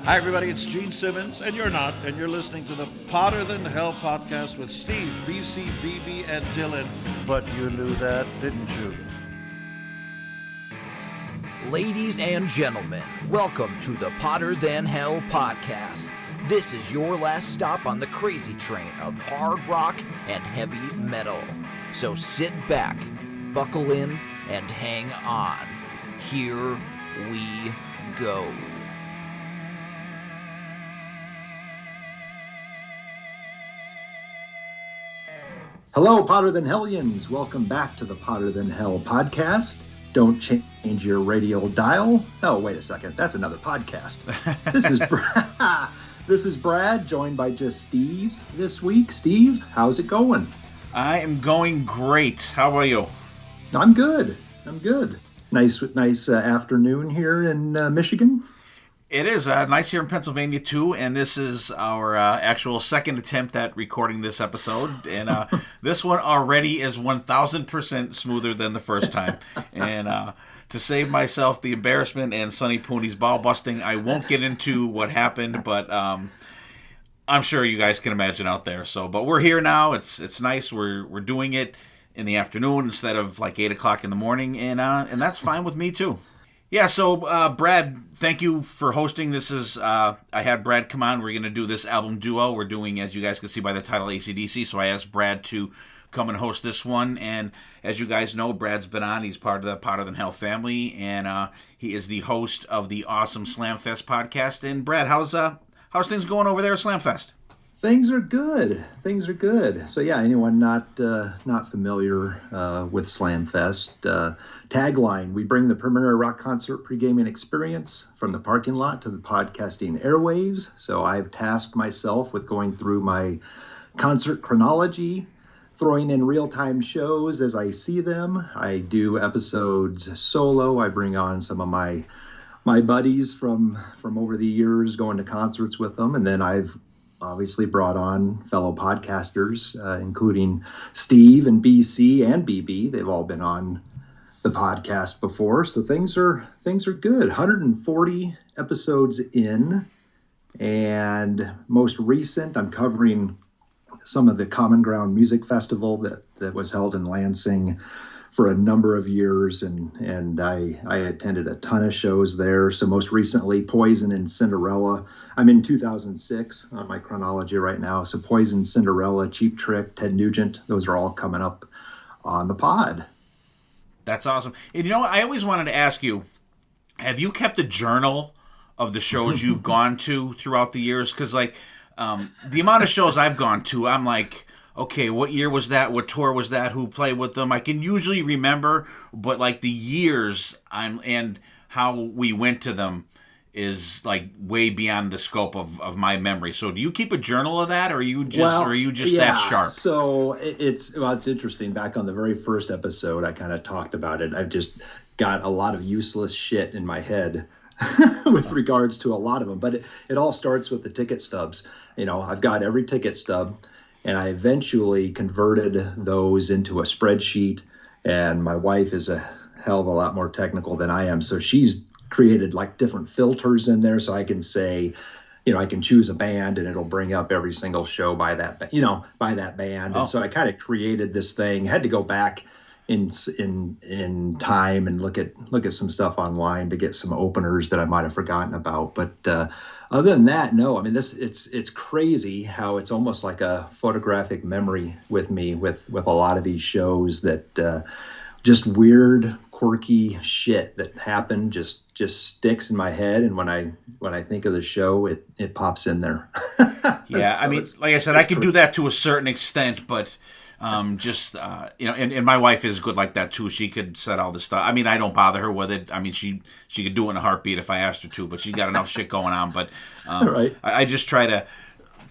Hi, everybody. It's Gene Simmons, and you're not, and you're listening to the Potter Than Hell podcast with Steve, BC, BB, and Dylan. But you knew that, didn't you? Ladies and gentlemen, welcome to the Potter Than Hell podcast. This is your last stop on the crazy train of hard rock and heavy metal. So sit back, buckle in, and hang on. Here we go. Hello, Potter Than Hellions. Welcome back to the Potter Than Hell podcast. Don't change your radio dial. Oh, wait a second. That's another podcast. This is Brad, joined by just Steve this week. Steve, how's it going? I am going great. How about you? I'm good. Nice afternoon here in Michigan. It is nice here in Pennsylvania, too, and this is our actual second attempt at recording this episode, and this one already is 1,000% smoother than the first time, and to save myself the embarrassment and Sonny Pooney's ball busting, I won't get into what happened, but I'm sure you guys can imagine out there, but we're here now. It's nice. We're doing it in the afternoon instead of like 8 o'clock in the morning, and that's fine with me, too. Yeah, so Brad, thank you for hosting. This is, I had Brad come on. We're going to do this album duo. We're doing, as you guys can see by the title, AC/DC. So I asked Brad to come and host this one. And as you guys know, Brad's been on. He's part of the Potter Than Hell family. And he is the host of the awesome Slamfest podcast. And Brad, how's things going over there at Slamfest? Things are good. So yeah, anyone not familiar with Slamfest, tagline: we bring the premier rock concert pre-gaming experience from the parking lot to the podcasting airwaves. So I've tasked myself with going through my concert chronology, throwing in real-time shows as I see them. I do episodes solo. I bring on some of my buddies from over the years, going to concerts with them, and then I've obviously brought on fellow podcasters, including Steve and BC and BB. They've all been on the podcast before, so things are good. 140 episodes in, and most recent, I'm covering some of the Common Ground Music Festival that was held in Lansing for a number of years, and I attended a ton of shows there. So most recently, Poison and Cinderella. I'm in 2006 on my chronology right now. So Poison, Cinderella, Cheap Trick, Ted Nugent, those are all coming up on the pod. That's awesome. And I always wanted to ask you, have you kept a journal of the shows you've gone to throughout the years? Because the amount of shows I've gone to, I'm like, okay, what year was that? What tour was that? Who played with them? I can usually remember, but like the years and how we went to them is like way beyond the scope of my memory. So do you keep a journal of that, or are you just that sharp? So it's interesting. Back on the very first episode, I kind of talked about it. I've just got a lot of useless shit in my head with regards to a lot of them. But it all starts with the ticket stubs. I've got every ticket stub. And I eventually converted those into a spreadsheet, and my wife is a hell of a lot more technical than I am. So she's created like different filters in there, so I can say, I can choose a band and it'll bring up every single show by that band. Oh. And so I kind of created this thing, had to go back in time and look at some stuff online to get some openers that I might have forgotten about. But other than that, no. I mean, it's crazy how it's almost like a photographic memory with me with a lot of these shows that just weird, quirky shit that happened just sticks in my head, and when I think of the show, it pops in there. Yeah, so I mean, like I said, I can do that to a certain extent, but and my wife is good like that too. She could set all this stuff. I mean, I don't bother her with it. I mean, she could do it in a heartbeat if I asked her to, but she's got enough shit going on. But right. I just try to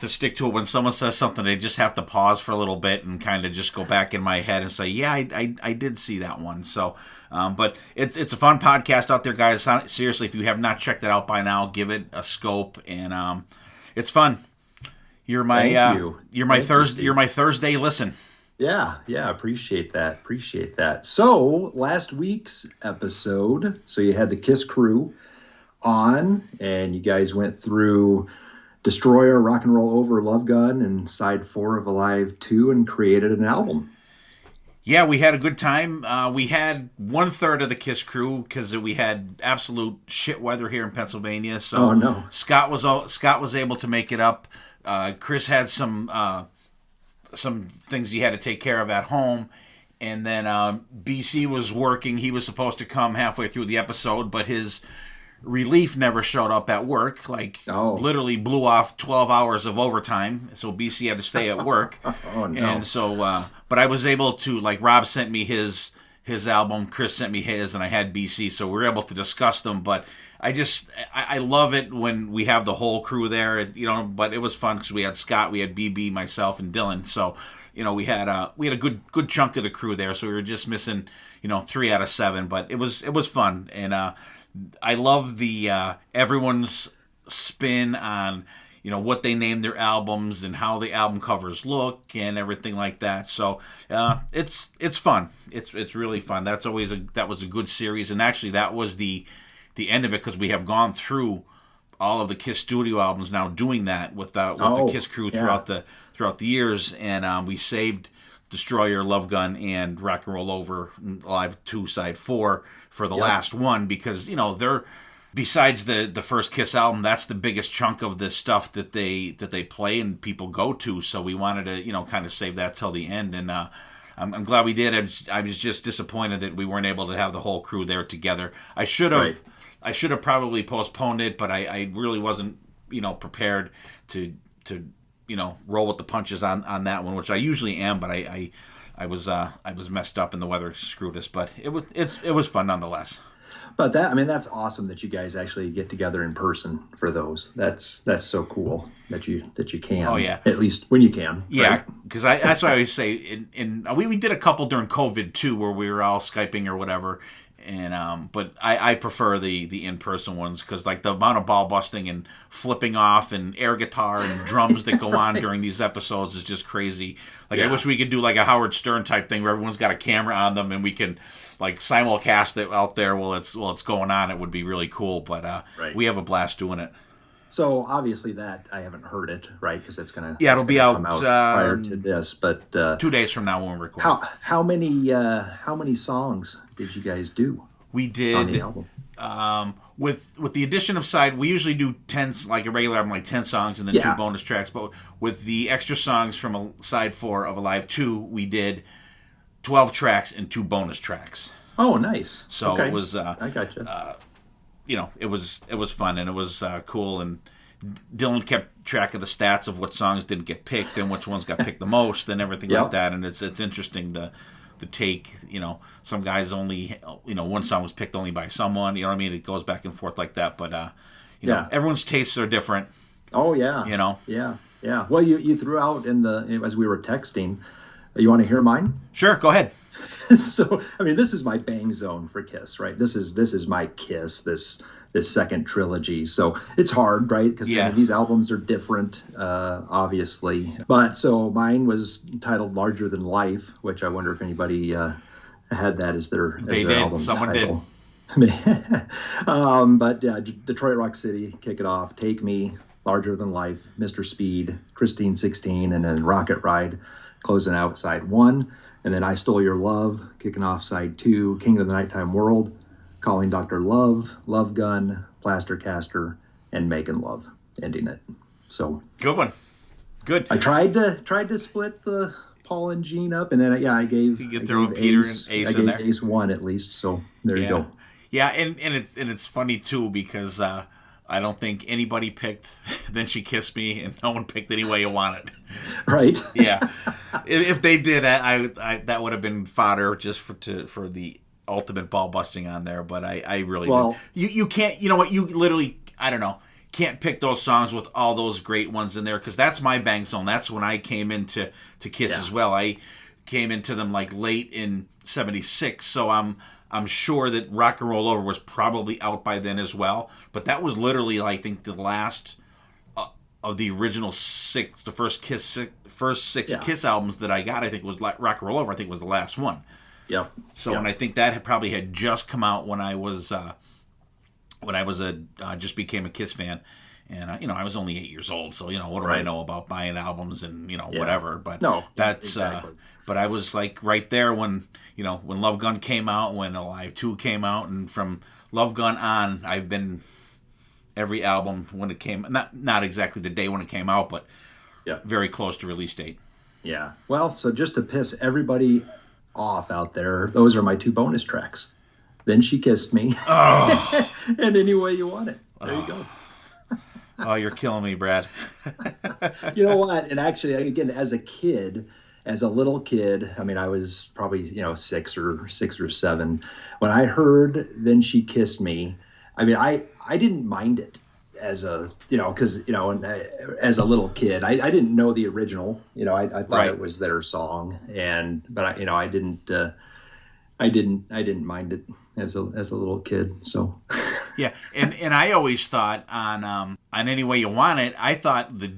stick to it. When someone says something, I just have to pause for a little bit and kind of just go back in my head and say, yeah, I did see that one. So, but it's a fun podcast out there, guys. Seriously, if you have not checked it out by now, give it a scope, and it's fun. You're my Thursday listen. Yeah, appreciate that. So last week's episode, so you had the KISS crew on, and you guys went through Destroyer, Rock and Roll Over, Love Gun, and side 4 of Alive 2 and created an album. Yeah, we had a good time. We had 1/3 of the KISS crew because we had absolute shit weather here in Pennsylvania. So Scott was able to make it up. Chris had some things he had to take care of at home, and then BC was working. He was supposed to come halfway through the episode, but his relief never showed up at work. Literally blew off 12 hours of overtime, so BC had to stay at work. And so but I was able to, Rob sent me his album, Chris sent me his, and I had BC, so we were able to discuss them. But I love it when we have the whole crew there, but it was fun because we had Scott, we had BB, myself, and Dylan. So we had a good chunk of the crew there, so we were just missing 3 out of 7, but it was fun. And I love the everyone's spin on what they named their albums and how the album covers look and everything like that. So it's fun. It's really fun. That was a good series, and actually that was the end of it because we have gone through all of the KISS studio albums now, doing that with the KISS crew throughout the years, and we saved Destroyer, Love Gun, and Rock and Roll Over, Alive 2 side 4 for the last one, because they're, besides the first KISS album, that's the biggest chunk of the stuff that they play and people go to. So we wanted to kind of save that till the end, and I'm glad we did. I was just disappointed that we weren't able to have the whole crew there together. I should have probably postponed it, but I really wasn't prepared to roll with the punches on that one, which I usually am, but I was messed up and the weather screwed us, but it was fun nonetheless. But that's awesome that you guys actually get together in person for those. That's so cool that you can. Oh yeah, at least when you can. Yeah, because that's what I always say. We did a couple during COVID too, where we were all Skyping or whatever. And but I prefer the in-person ones because the amount of ball busting and flipping off and air guitar and drums that go on during these episodes is just crazy. I wish we could do a Howard Stern type thing where everyone's got a camera on them and we can simulcast it out there while it's going on. It would be really cool, but we have a blast doing it. So obviously that I haven't heard it, right? Because it'll be out prior to this, but 2 days from now when we record. How many songs did you guys do? We did on the album? With the addition of side, we usually do 10, a regular album, 10 songs and then 2 bonus tracks. But with the extra songs from side 4 of Alive 2, we did 12 tracks and 2 bonus tracks. Oh, nice. So okay. It was I gotcha. It was fun, and it was cool, and Dylan kept track of the stats of what songs didn't get picked and which ones got picked the most and everything like that. And it's interesting to take, some guys only, one song was picked only by someone, it goes back and forth like that. But everyone's tastes are different. Oh yeah. Yeah. Well, you threw out as we were texting. You want to hear mine? Sure, go ahead. So, this is my bang zone for KISS, right? This is my KISS, this second trilogy. So it's hard, right? Because these albums are different, obviously. But so mine was titled Larger Than Life, which I wonder if anybody had that as their album Someone title. But Detroit Rock City, kick it off. Take Me, Larger Than Life, Mr. Speed, Christine 16, and then Rocket Ride, closing out side 1. And then I Stole Your Love, kicking off side 2, King of the Nighttime World, Calling Dr. Love, Love Gun, Plaster Caster, and Making Love, ending it. So good one. Good. I tried to split the Paul and Gene up, and then I gave Peter and Ace in there. Ace 1 at least. So there you go. Yeah, and it's funny too because I don't think anybody picked Then She Kissed Me, and no one picked Any Way You Want It. Right. Yeah. If they did, I that would have been fodder just for the ultimate ball busting on there. But I really didn't. You can't. You know what? You literally, I don't know, can't pick those songs with all those great ones in there because that's my bang zone. That's when I came into KISS as well. I came into them late in '76, so I'm sure that Rock and Roll Over was probably out by then as well. But that was literally, I think, the last of the original 6, the first six KISS albums that I got. I think was Rock and Roll Over. I think was the last one. Yep. So, and I think that probably had just come out when I was when I was just became a Kiss fan. And, I was only 8 years old, so, what do I Right. know about buying albums and, Yeah. whatever. But No, that's, exactly. but I was like right there when, when Love Gun came out, when Alive 2 came out, and from Love Gun on, I've been every album when it came, not exactly the day when it came out, but Yeah. very close to release date. Yeah. Well, so just to piss everybody off out there, those are my 2 bonus tracks. Then She Kissed Me. Oh, And Any Way You Want It. There you go. oh, you're killing me, Brad. You know what? And actually, again, as a little kid, I mean, I was probably, 6 or 7. When I heard Then She Kissed Me, I mean, I didn't mind it as a, because, as a little kid, I didn't know the original, I thought Right. it was their song. But I didn't mind it as a little kid. So. Yeah, and I always thought on Any Way You Want It, I thought the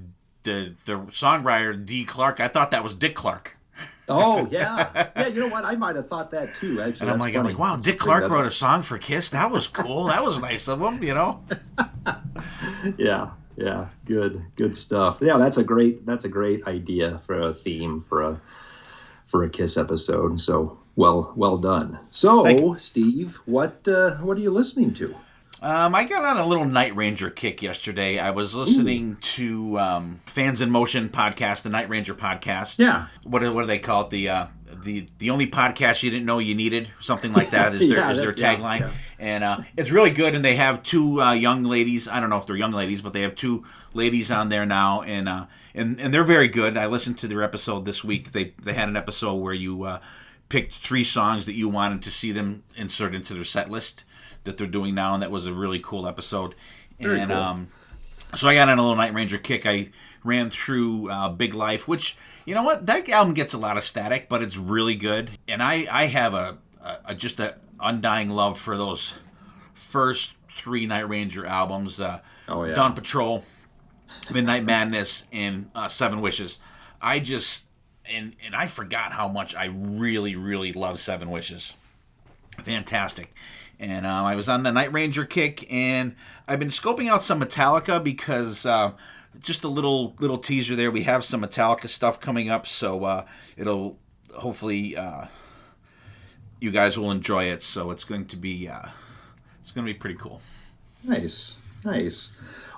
songwriter D. Clark, I thought that was Dick Clark. Oh yeah, yeah. You know what? I might have thought that too. Actually, And I'm that's like, funny. wow, Dick Clark wrote a song for Kiss. That was cool. That was nice of him, Yeah. Good stuff. Yeah, that's a great idea for a theme for a Kiss episode. So well done. So Steve, what are you listening to? I got on a little Night Ranger kick yesterday. I was listening to Fans in Motion podcast, the Night Ranger podcast. Yeah. What do they call it? The only podcast you didn't know you needed, something like that is their tagline. Yeah. And it's really good. And they have 2 young ladies. I don't know if they're young ladies, but they have 2 ladies on there now, and they're very good. I listened to their episode this week. They had an episode where you picked 3 songs that you wanted to see them insert into their set list that they're doing now, and that was a really cool episode. Very and cool. So I got on a little Night Ranger kick. I ran through Big Life, which, you know what, that album gets a lot of static, but it's really good. And I have a just an undying love for those first 3 Night Ranger albums. Oh yeah. Dawn Patrol, Midnight Madness, and 7 Wishes. I just and I forgot how much I really, really love 7 Wishes. Fantastic. And I was on the Night Ranger kick, and I've been scoping out some Metallica because just a little teaser there. We have some Metallica stuff coming up, so it'll hopefully you guys will enjoy it. So it's going to be pretty cool. Nice.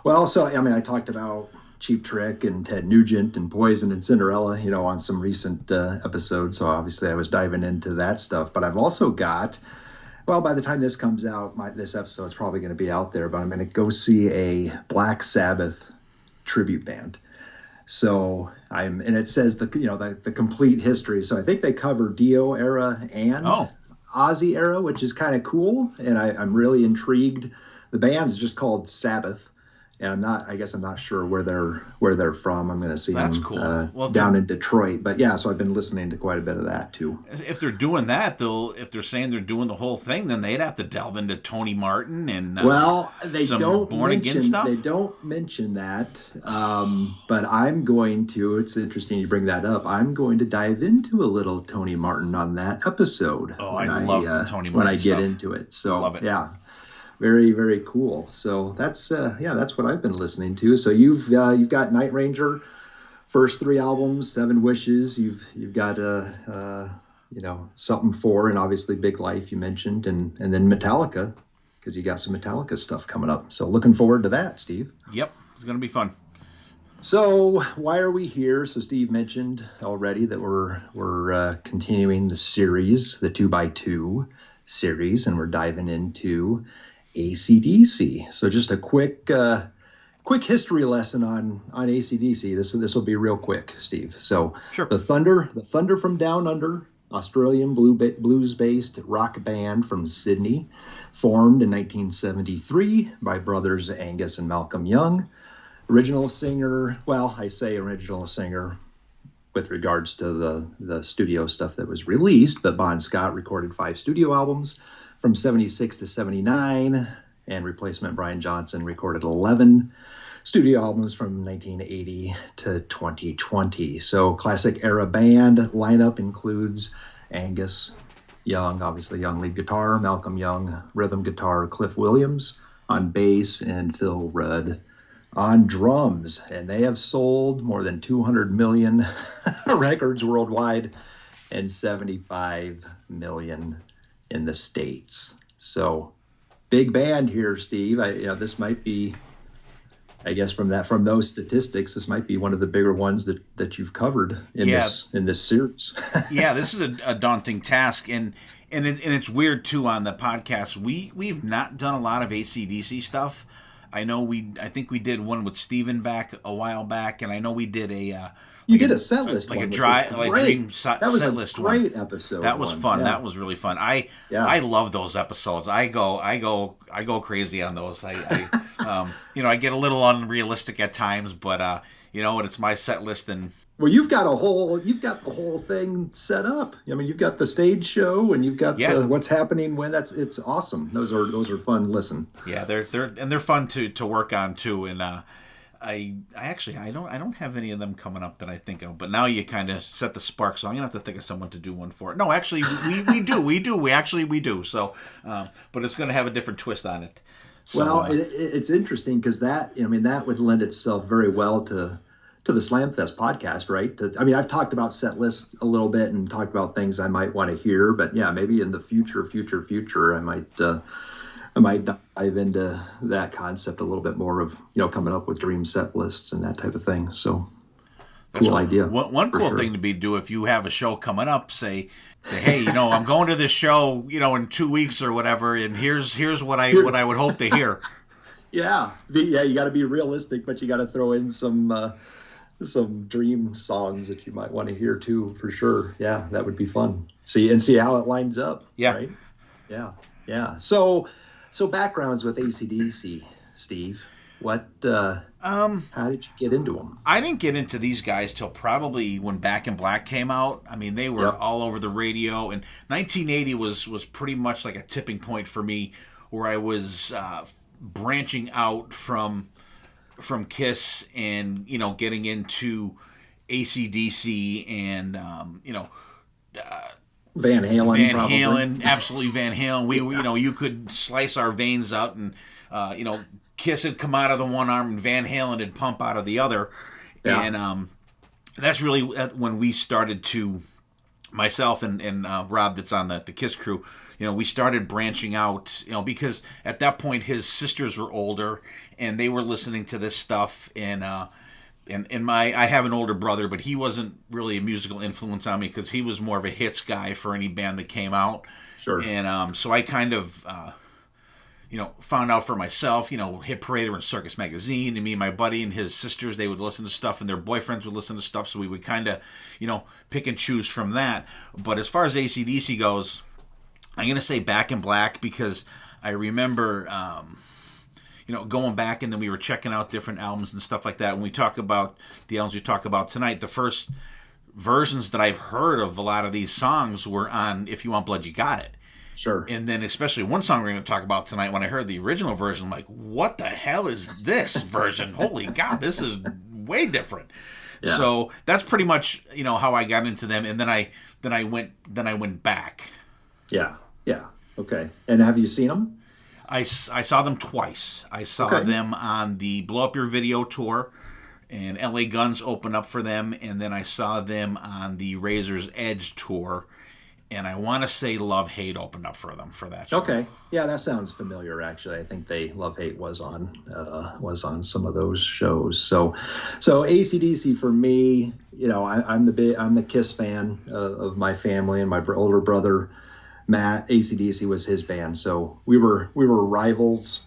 Well, so I mean, I talked about Cheap Trick and Ted Nugent and Poison and Cinderella, on some recent episodes. So obviously, I was diving into that stuff. But I've also got. Well, by the time this comes out, this episode's probably going to be out there, but I'm going to go see a Black Sabbath tribute band. So and it says the complete history. So I think they cover Dio era and Ozzy era, which is kind of cool. And I'm really intrigued. The band's just called Sabbath. And I'm not sure where they're from. I'm going to see That's them cool. down in Detroit. But yeah, so I've been listening to quite a bit of that too. If they're doing that, if they're saying they're doing the whole thing, then they'd have to delve into Tony Martin and they some don't Born Again mention stuff. they don't mention that. But I'm going to. It's interesting you bring that up. I'm going to dive into a little Tony Martin on that episode. Oh, I love the Tony Martin when I get stuff. into it. So Love it. Yeah. Very, very cool. So that's what I've been listening to. So you've got Night Ranger, first 3 albums, 7 Wishes. You've got Something For, and obviously Big Life you mentioned, and then Metallica, because you got some Metallica stuff coming up. So looking forward to that, Steve. Yep, it's gonna be fun. So why are we here? So Steve mentioned already that we're continuing the series, the 2x2 series, and we're diving into AC/DC. So just a quick history lesson on AC/DC. This will be real quick, Steve. So Sure. the Thunder from Down Under, Australian blues-based rock band from Sydney, formed in 1973 by brothers Angus and Malcolm Young. Original singer, well, I say original singer with regards to the studio stuff that was released, but Bon Scott recorded 5 studio albums from 76 to 79, and replacement Brian Johnson recorded 11 studio albums from 1980 to 2020. So classic era band lineup includes Angus Young, obviously Young lead guitar, Malcolm Young rhythm guitar, Cliff Williams on bass, and Phil Rudd on drums. And they have sold more than 200 million records worldwide and 75 million in the States. So big band here, Steve. This might be, I guess from those statistics, this might be one of the bigger ones that you've covered in this series. Yeah, this is a daunting task, and it's weird too. On the podcast, we've not done a lot of AC/DC stuff. I think we did one with Steven back a while back, and I know we did You did a set list, like one, a dream set list one. That was a great episode. That was fun. Yeah. That was really fun. I love those episodes. I go crazy on those. I get a little unrealistic at times, but it's my set list. And well, you've got the whole thing set up. I mean, you've got the stage show, and you've got what's happening when. It's awesome. Those are fun to listen. Yeah, they're fun to work on too. And I don't have any of them coming up that I think of, but now you kind of set the spark, so I'm gonna have to think of someone to do one for it. No, actually, we do. So, but it's gonna have a different twist on it. So, it's interesting because that would lend itself very well to the Slamfest podcast, right? I've talked about set lists a little bit and talked about things I might want to hear, but yeah, maybe in the future, I might dive into that concept a little bit more of, coming up with dream set lists and that type of thing. So cool idea. One cool thing to do if you have a show coming up, say, hey, I'm going to this show, in 2 weeks or whatever, and here's what I would hope to hear. Yeah. You got to be realistic, but you got to throw in some dream songs that you might want to hear too, for sure. Yeah, that would be fun. See how it lines up. Yeah. Right? Yeah. So backgrounds with AC/DC, Steve. What? How did you get into them? I didn't get into these guys till probably when Back in Black came out. I mean, they were all over the radio, and 1980 was pretty much like a tipping point for me, where I was branching out from Kiss and getting into AC/DC and Van Halen, absolutely Van Halen. We you could slice our veins out, and Kiss had come out of the one arm, and Van Halen had pump out of the other, and that's really when we started to, myself and Rob, that's on the Kiss crew. We started branching out, because at that point his sisters were older and they were listening to this stuff, and I have an older brother, but he wasn't really a musical influence on me because he was more of a hits guy for any band that came out. Sure. And so I kind of, found out for myself, Hit Parader and Circus Magazine, and me and my buddy and his sisters, they would listen to stuff, and their boyfriends would listen to stuff, so we would kind of, pick and choose from that. But as far as AC/DC goes, I'm going to say Back in Black, because I remember... going back, and then we were checking out different albums and stuff like that. When we talk about the albums we talk about tonight, the first versions that I've heard of a lot of these songs were on If You Want Blood, You Got It. Sure. And then especially one song we're going to talk about tonight, when I heard the original version, I'm like, what the hell is this version? Holy God, this is way different. Yeah. So that's pretty much, how I got into them. And then I went back. Yeah. Okay. And have you seen them? I saw them twice. I saw them on the Blow Up Your Video tour, and LA Guns opened up for them, and then I saw them on the Razor's Edge tour, and I want to say Love Hate opened up for them for that show. Okay, yeah, that sounds familiar. Actually, I think Love Hate was on some of those shows. So AC/DC for me, I'm the Kiss fan of my family, and my older brother Matt, AC/DC was his band, so we were rivals,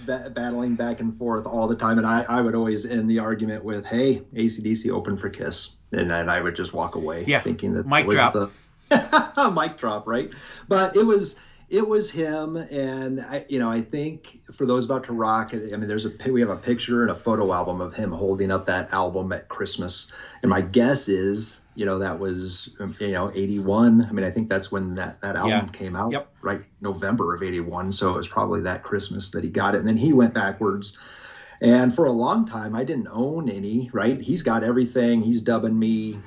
battling back and forth all the time. And I would always end the argument with, "Hey, AC/DC opened for Kiss," and then I would just walk away, thinking that mic drop, the mic drop, right? But it was him, and I think for those about to rock, we have a picture and a photo album of him holding up that album at Christmas, and my guess is, that was, 81. I think that's when that album came out, right? November of 81. So it was probably that Christmas that he got it. And then he went backwards. And for a long time, I didn't own any, right? He's got everything. He's dubbing me,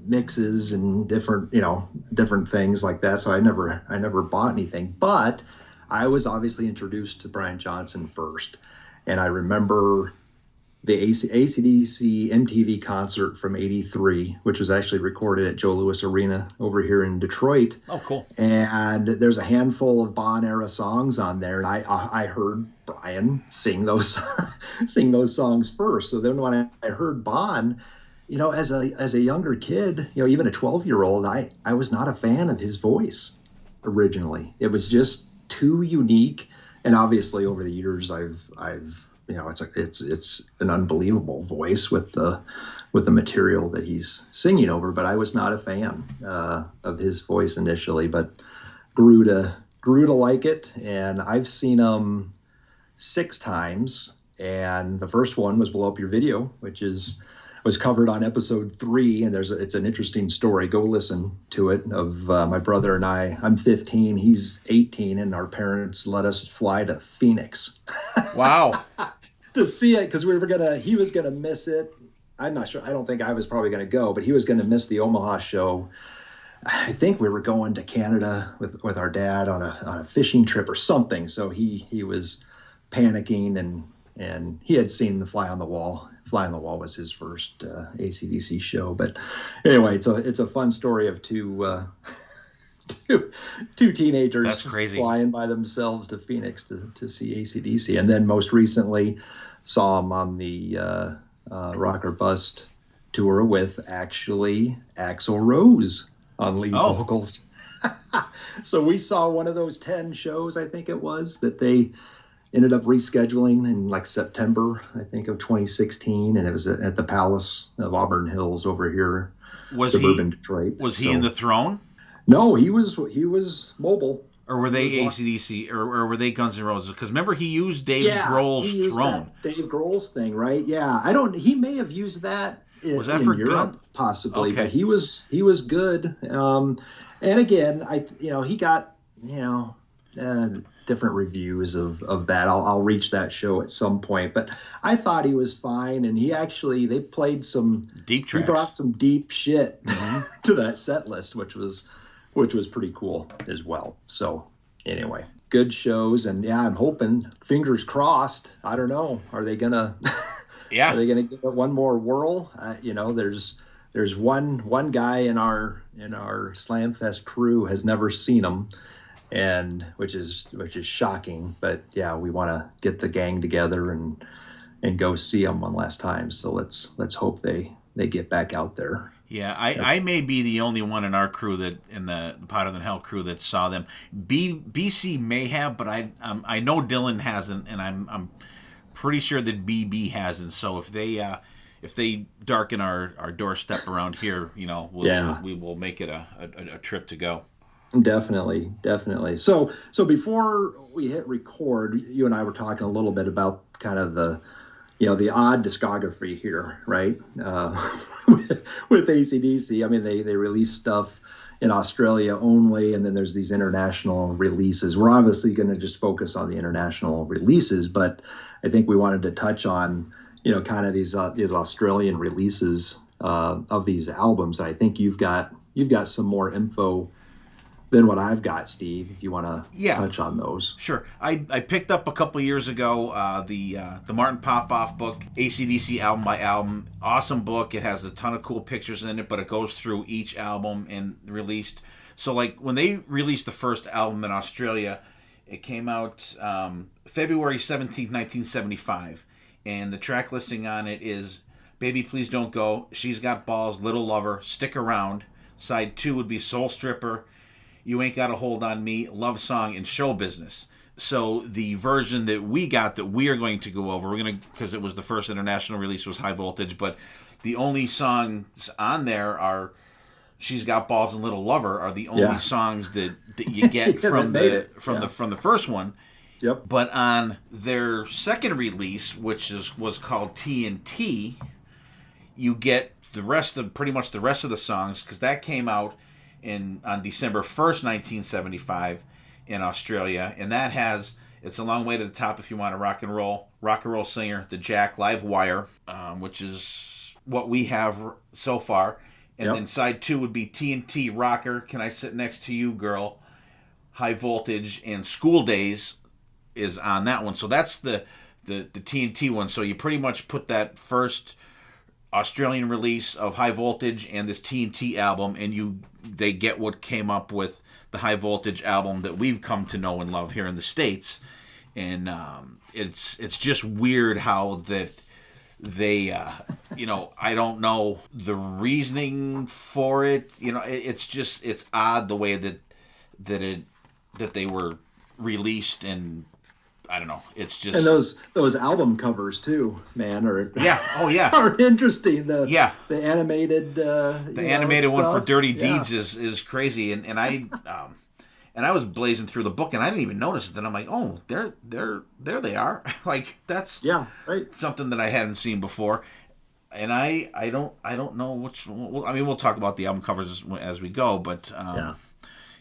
mixes and different things like that. So I never bought anything. But I was obviously introduced to Brian Johnson first. And I remember the AC/DC MTV concert from '83, which was actually recorded at Joe Louis Arena over here in Detroit. Oh, cool. And there's a handful of Bon era songs on there. And I heard Brian sing those sing those songs first. So then when I heard Bon, as a younger kid, even a 12-year-old, I was not a fan of his voice originally. It was just too unique. And obviously over the years I've it's an unbelievable voice with the material that he's singing over, but I was not a fan of his voice initially, but grew to like it. And I've seen him 6 times, and the first one was Blow Up Your Video, which was covered on episode 3, and it's an interesting story. Go listen to it, of my brother and I. I'm 15, he's 18, and our parents let us fly to Phoenix. Wow. To see it, because he was gonna miss it. I'm not sure. I don't think I was probably gonna go, but he was gonna miss the Omaha show. I think we were going to Canada with our dad on a fishing trip or something. So he was panicking, and he had seen the Fly on the Wall. Fly on the Wall was his first AC/DC show. But anyway, it's a fun story of two teenagers. That's crazy. Flying by themselves to Phoenix to see AC/DC. And then most recently saw him on the Rock or Bust tour with actually Axl Rose on lead vocals. So we saw one of those 10 shows, I think it was, that they ended up rescheduling in like September, I think, of 2016, and it was at the Palace of Auburn Hills over here, suburban Detroit. Was he in the Throne? No, he was mobile. Or were they AC/DC, or were they Guns N' Roses? Because remember, he used Dave Grohl's Throne. Dave Grohl's thing, right? Yeah, he may have used that in Europe, possibly, okay. But he was good. And again, he got different reviews of that. I'll reach that show at some point, but I thought he was fine, and they played some deep tracks. He brought some deep shit to that set list, which was pretty cool as well. So anyway, good shows, and yeah, I'm hoping, fingers crossed. I don't know, are they gonna are they gonna give it one more whirl? There's one guy in our Slamfest crew has never seen them, and which is shocking. But yeah, we want to get the gang together and go see them one last time. So let's hope they get back out there. Yeah, I may be the only one in our crew in the Hotter Than Hell crew that saw them. BC may have, but I know Dylan hasn't, and I'm pretty sure that BB hasn't. So if they darken our doorstep around here, we will make it a trip to go. Definitely. So before we hit record, you and I were talking a little bit about kind of the odd discography here, right? With AC/DC. I mean, they release stuff in Australia only, and then there's these international releases. We're obviously going to just focus on the international releases, but I think we wanted to touch on, kind of these Australian releases of these albums. I think you've got some more info than what I've got, Steve, if you want to touch on those. Sure. I picked up a couple years ago the Martin Popoff book, AC/DC album by album. Awesome book. It has a ton of cool pictures in it, but it goes through each album and released. So like when they released the first album in Australia, it came out February 17th, 1975. And the track listing on it is Baby Please Don't Go, She's Got Balls, Little Lover, Stick Around. Side 2 would be Soul Stripper, You Ain't Got a Hold on Me, Love Song, and Show Business. So the version that we got that we are going to go over, because it was the first international release, was High Voltage, but the only songs on there are She's Got Balls and Little Lover are the only songs that you get from the first one. Yep. But on their second release, which was called TNT, you get pretty much the rest of the songs, because that came out on December 1st, 1975 in Australia, and that has It's a Long Way to the Top If You Want to Rock and Roll Singer, The Jack, Live Wire, which is what we have so far. And then side 2 would be TNT Rocker, Can I Sit Next to You, Girl, High Voltage and School Days is on that one. So that's the TNT one. So you pretty much put that first Australian release of High Voltage and this TNT album, and they get what came up with the High Voltage album that we've come to know and love here in the States. And it's just weird how that they I don't know the reasoning for it. It's odd the way that they were released, and I don't know. It's just, and those album covers too, man, are are interesting. The animated animated one for Dirty Deeds Yeah. is crazy, and I was blazing through the book and I didn't even notice it. Then I'm like, oh, there they are. Like that's something that I hadn't seen before, and I don't know which. I mean, we'll talk about the album covers as we go, but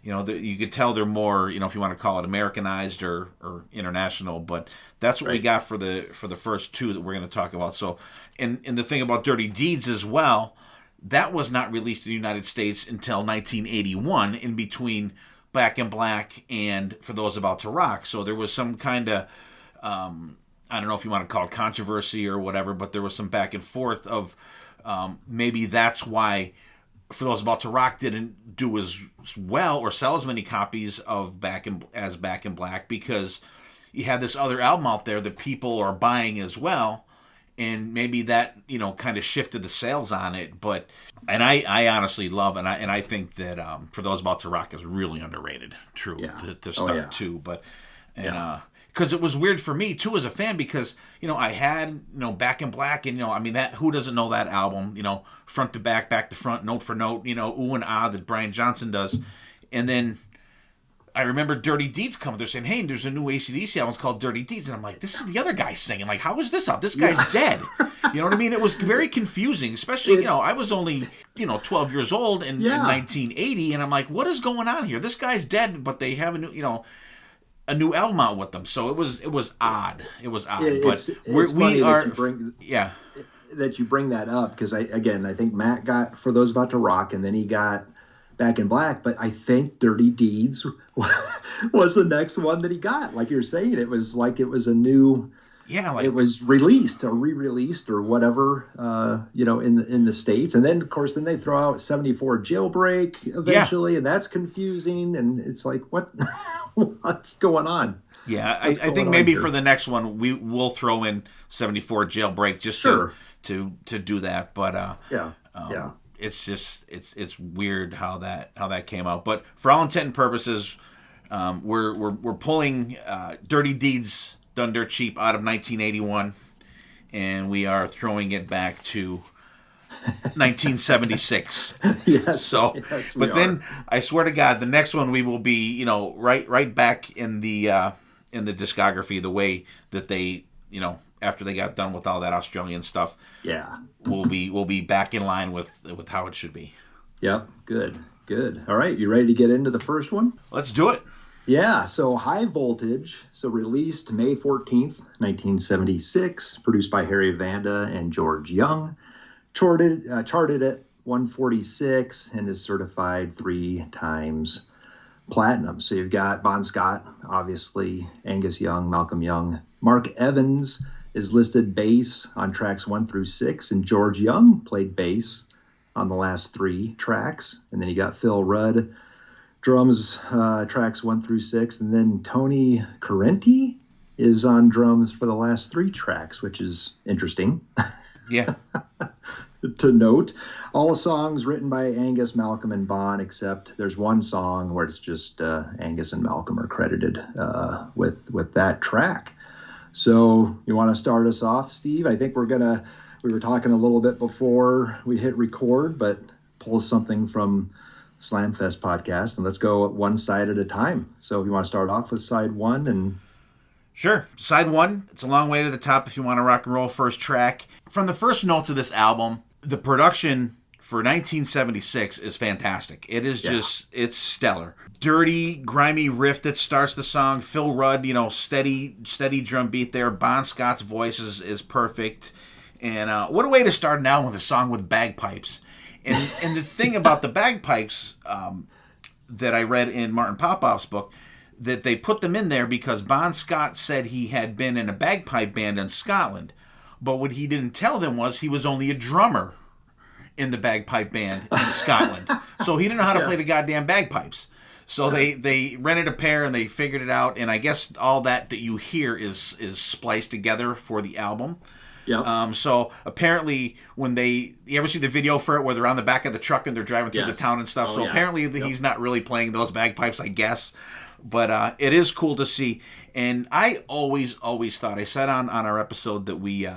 you could tell they're more, if you want to call it Americanized or international, but that's what we got for the first two that we're going to talk about. So, and the thing about Dirty Deeds as well, that was not released in the United States until 1981, in between Back in Black and For Those About to Rock. So there was some kind of, I don't know if you want to call it controversy or whatever, but there was some back and forth of maybe that's why For Those About to Rock didn't do as well or sell as many copies of Back in Black, because you had this other album out there that people are buying as well, and maybe that kind of shifted the sales on it. But I honestly love, and I think that For Those About to Rock is really underrated. True, to start too, but because it was weird for me too as a fan, because I had Back in Black, and I mean, that who doesn't know that album, front to back, back to front, note for note, ooh and ah that Brian Johnson does. And then I remember Dirty Deeds coming. They're saying, hey, there's a new AC/DC album. It's called Dirty Deeds. And I'm like, this is the other guy singing. Like, how is this up? This guy's dead. You know what I mean? It was very confusing, especially, I was only, 12 years old in 1980. And I'm like, what is going on here? This guy's dead, but they have a new album out with them. So it was odd. It was odd. It's funny that you bring that up, because I think Matt got For Those About to Rock, and then he got Back in Black, but I think Dirty Deeds was the next one that he got. Like you're saying, it was like it was a new, it was released or re-released or whatever, in the States, and then of course they throw out 74 Jailbreak eventually, and that's confusing, and it's like what's going on? Yeah, I think maybe for the next one we'll throw in 74 Jailbreak just to do that, but it's just it's weird how that came out. But for all intent and purposes, we're pulling Dirty Deeds Done Dirt Cheap out of 1981, and we are throwing it back to 1976. Then I swear to God, the next one we will be right back in the discography, the way that they after they got done with all that Australian stuff. We'll be back in line with how it should be. Yep. Good. All right. You ready to get into the first one? Let's do it. Yeah. So High Voltage. So released May 14th, 1976, produced by Harry Vanda and George Young, charted at 146 and is certified 3 times platinum. So you've got Bon Scott, obviously, Angus Young, Malcolm Young, Mark Evans is listed bass on tracks 1 through 6, and George Young played bass on the last 3 tracks. And then you got Phil Rudd, drums, tracks 1 through 6, and then Tony Correnti is on drums for the last 3 tracks, which is interesting. Yeah. To note, all songs written by Angus, Malcolm, and Bon, except there's one song where it's just Angus and Malcolm are credited with that track. So you want to start us off, Steve? I think we were talking a little bit before we hit record, but pull something from Slamfest Podcast, and let's go one side at a time. So if you want to start off with side 1 and... Sure. Side 1, it's a long way to the top if you want to rock and roll. First track. From the first notes of this album, the production for 1976 is fantastic. It is it's stellar. Dirty, grimy riff that starts the song. Phil Rudd, steady drum beat there. Bon Scott's voice is perfect. And what a way to start an album with a song with bagpipes. And the thing about the bagpipes, that I read in Martin Popoff's book, that they put them in there because Bon Scott said he had been in a bagpipe band in Scotland. But what he didn't tell them was he was only a drummer in the bagpipe band in Scotland. So he didn't know how to play the goddamn bagpipes. So they rented a pair and they figured it out. And I guess all that you hear is spliced together for the album. Yeah. So apparently you ever see the video for it where they're on the back of the truck and they're driving through the town and stuff. Apparently he's not really playing those bagpipes, I guess. But it is cool to see. And I always thought, I said on our episode that we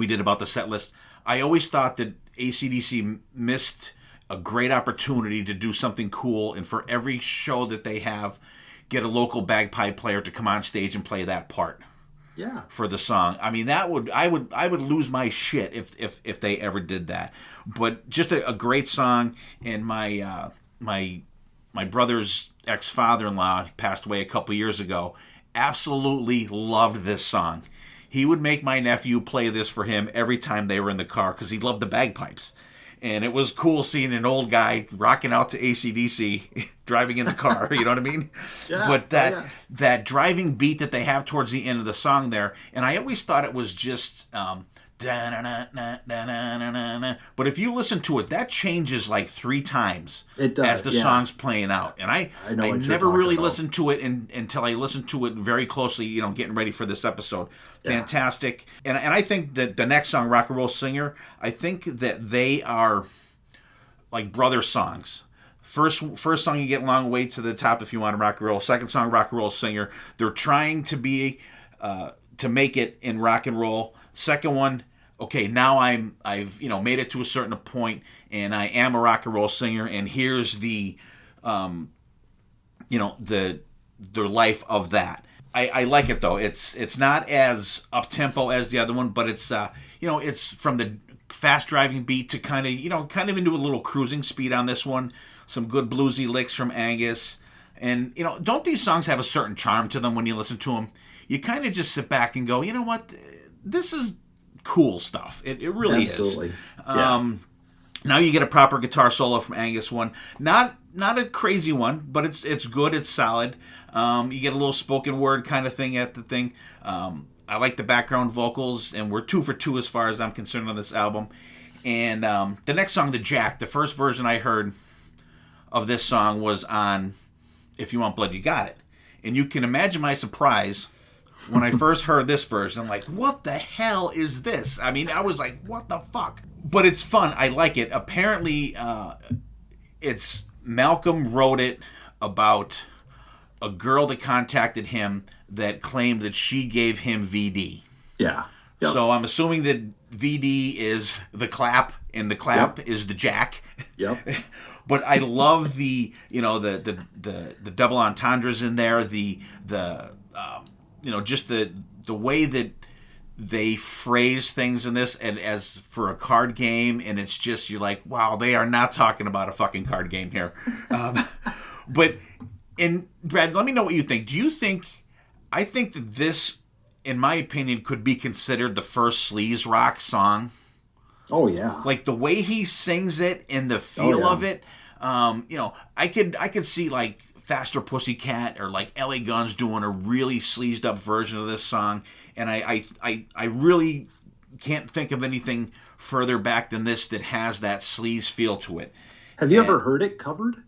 did about the set list, I always thought that AC/DC missed a great opportunity to do something cool, and for every show that they have, get a local bagpipe player to come on stage and play that part. Yeah. For the song. I mean, I would lose my shit if they ever did that. But just a great song, and my brother's ex-father-in-law passed away a couple years ago. Absolutely loved this song. He would make my nephew play this for him every time they were in the car because he loved the bagpipes. And it was cool seeing an old guy rocking out to AC/DC driving in the car, you know what I mean? Yeah, but that driving beat that they have towards the end of the song there, and I always thought it was just but if you listen to it, that changes like 3 times as the song's playing out. And I never really listened to it until I listened to it very closely, getting ready for this episode. Fantastic. And I think that the next song, Rock and Roll Singer, I think that they are like brother songs. First song, You Get a Long Way to the Top If You Want to Rock and Roll. Second song, Rock and Roll Singer. They're trying to be to make it in rock and roll. Second one, okay, now I've made it to a certain point, and I am a rock and roll singer, and here's the the life of that. I like it though. It's not as up tempo as the other one, but it's it's from the fast driving beat to kind of into a little cruising speed on this one. Some good bluesy licks from Angus, and don't these songs have a certain charm to them when you listen to them? You kind of just sit back and go, you know what, this is cool stuff. It really Absolutely. is. Now you get a proper guitar solo from Angus one. Not a crazy one, but it's good. It's solid. You get a little spoken word kind of thing at the thing. I like the background vocals, and we're 2 for 2 as far as I'm concerned on this album. And the next song, The Jack, the first version I heard of this song was on If You Want Blood, You Got It. And you can imagine my surprise when I first heard this version. I'm like, what the hell is this? I mean, I was like, what the fuck? But it's fun. I like it. Apparently, it's Malcolm wrote it about a girl that contacted him that claimed that she gave him VD. Yeah. Yep. So I'm assuming that VD is the clap, and the clap is the jack. Yep. But I love the the double entendres in there. Just the way that they phrase things in this, and as for a card game, and it's just, you're like, wow, they are not talking about a fucking card game here. But Brad, let me know what you think. I think that this, in my opinion, could be considered the first sleaze rock song. Oh yeah. Like the way he sings it and the feel of it. I could see like Faster Pussycat or like LA Guns doing a really sleazed up version of this song, and I really can't think of anything further back than this that has that sleaze feel to it. Have you ever heard it covered?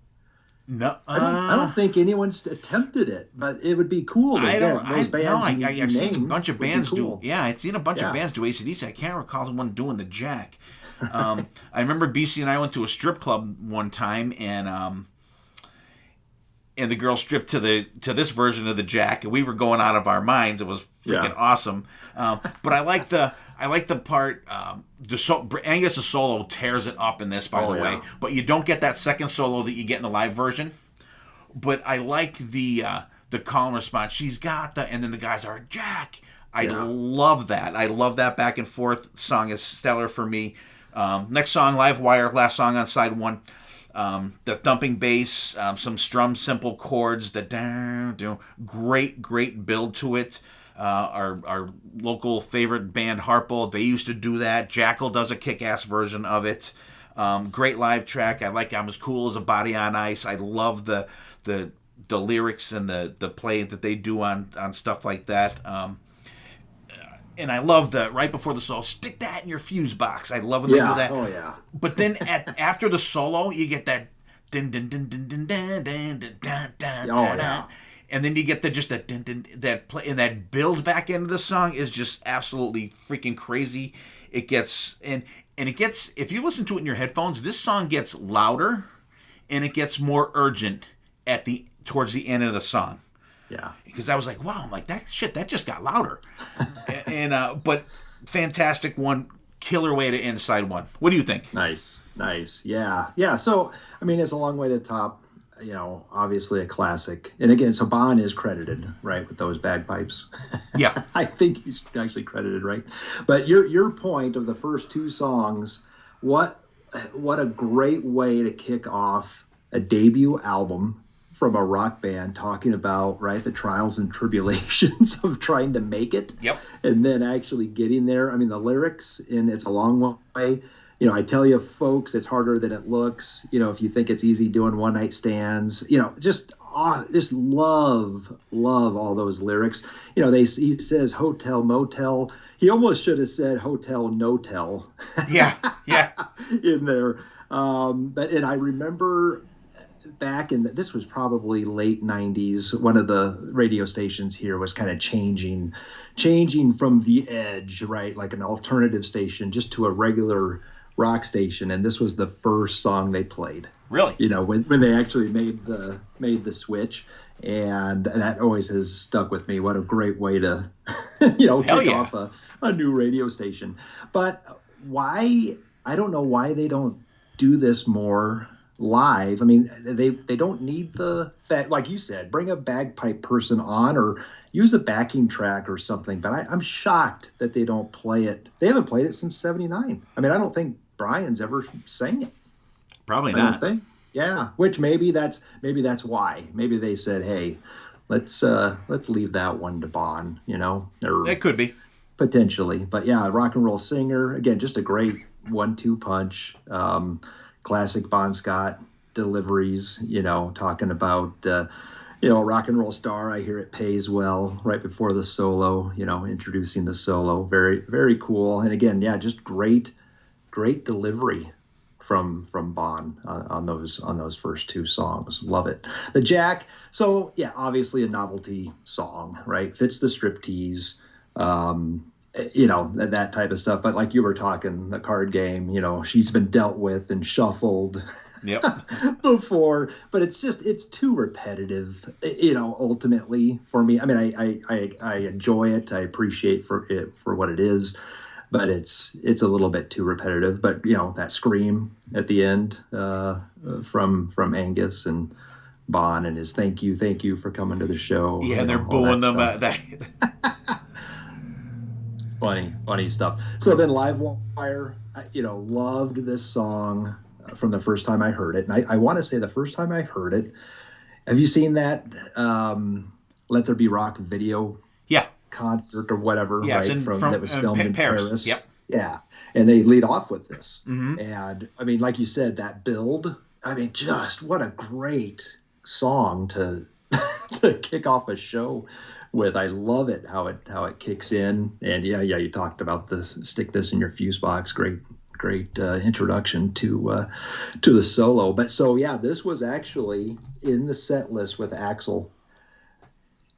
No, I don't think anyone's attempted it, but it would be cool. I've seen a bunch of bands cool. do. Yeah, I've seen a bunch of bands do AC/DC. I can't recall the one doing the jack. I remember BC and I went to a strip club one time, and the girl stripped to this version of the jack, and we were going out of our minds. It was freaking awesome. But I like the part. Angus' solo tears it up in this, by the way. But you don't get that second solo that you get in the live version. But I like the call and response. She's got and then the guys are Jack. I love that. I love that back and forth. Song is stellar for me. Next song, Live Wire, last song on side 1. The thumping bass, some strum simple chords, great build to it. Our local favorite band Harpo, they used to do that. Jackal does a kick-ass version of it. Great live track. I like I'm as cool as a body on ice. I love the lyrics and the play that they do on stuff like that. And I love the right before the solo, stick that in your fuse box. I love when they do that. Oh yeah. But then after the solo, you get that dun dun dun dun dun dun dun dun dun dun. Oh yeah. And then you get that dun dun that play, and that build back into the song is just absolutely freaking crazy. It gets and it gets, if you listen to it in your headphones, this song gets louder and it gets more urgent towards the end of the song. Yeah. Because I was like, wow, I'm like, that just got louder. But fantastic one, killer way to end side one. What do you think? Nice. Yeah. So, I mean, it's a long way to top, obviously a classic. And again, so Bon is credited, right, with those bagpipes. Yeah. I think he's actually credited, right? But your point of the first two songs, what a great way to kick off a debut album from a rock band, talking about, right, the trials and tribulations of trying to make it. Yep. And then actually getting there. I mean, the lyrics in It's a Long Way, I tell you, folks, it's harder than it looks. If you think it's easy doing one night stands, just love all those lyrics. He says hotel, motel. He almost should have said hotel, no-tell. Yeah. in there. And I remember back this was probably late 90s, one of the radio stations here was kind of changing from the edge, right, like an alternative station just to a regular rock station, and this was the first song they played. Really? When they actually made the switch, and that always has stuck with me. What a great way to kick off a new radio station. But why, I don't know why they don't do this more live. I mean, they don't need like you said, bring a bagpipe person on or use a backing track or something. But I'm shocked that they don't play it. They haven't played it since '79. I mean, I don't think Brian's ever sang it. Probably not. I don't think. Yeah, which maybe that's why. Maybe they said, hey, let's leave that one to Bon. Or It could be potentially. But yeah, rock and roll singer, again, just a great 1-2 punch. Classic Bon Scott deliveries, talking about, rock and roll star. I hear it pays well right before the solo, introducing the solo. Very, very cool. And again, yeah, just great delivery from Bon on those first two songs. Love it. The Jack. So yeah, obviously a novelty song, right? Fits the striptease. That type of stuff. But like you were talking, the card game, she's been dealt with and shuffled before, but it's too repetitive, ultimately for me. I mean, I enjoy it. I appreciate it for what it is, but it's a little bit too repetitive. But, that scream at the end from Angus and Bon and his thank you for coming to the show. Yeah, they're booing them. Funny stuff. So then Live Wire, loved this song from the first time I heard it. And I want to say the first time I heard it, have you seen that Let There Be Rock video concert or whatever, right? That was filmed in Paris. Yep. Yeah. And they lead off with this. Mm-hmm. And I mean, like you said, that build, I mean, just what a great song to kick off a show with. I love it how it kicks in. And yeah, you talked about the stick this in your fuse box. Great introduction to the solo. But so yeah, this was actually in the set list with Axl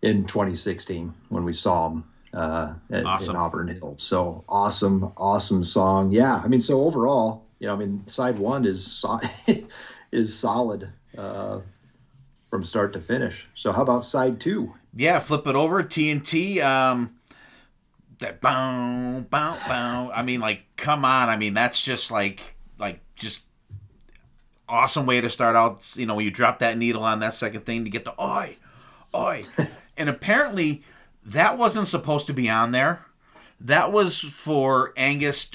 in 2016 when we saw him in Auburn Hills. So awesome song. Yeah, I mean, so overall, side one is solid from start to finish. So how about side two? Yeah, flip it over. TNT. That bow, bow, bow. I mean, like, come on. I mean, that's just like just awesome way to start out. When you drop that needle on that second thing to get the oi, oi. And apparently that wasn't supposed to be on there. That was for Angus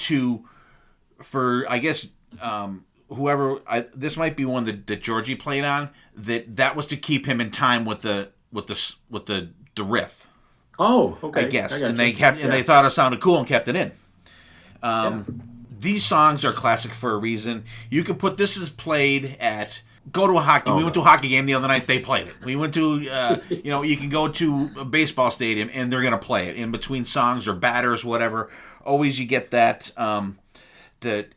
I guess, whoever. This might be one that Georgie played on. That was to keep him in time with the riff. Oh, okay. I guess, and they thought it sounded cool and kept it in. these songs are classic for a reason. You can put this is played at. Go to a hockey. We went to a hockey game the other night. They played it. We went to, you can go to a baseball stadium and they're gonna play it in between songs or batters, whatever. Always you get that. And the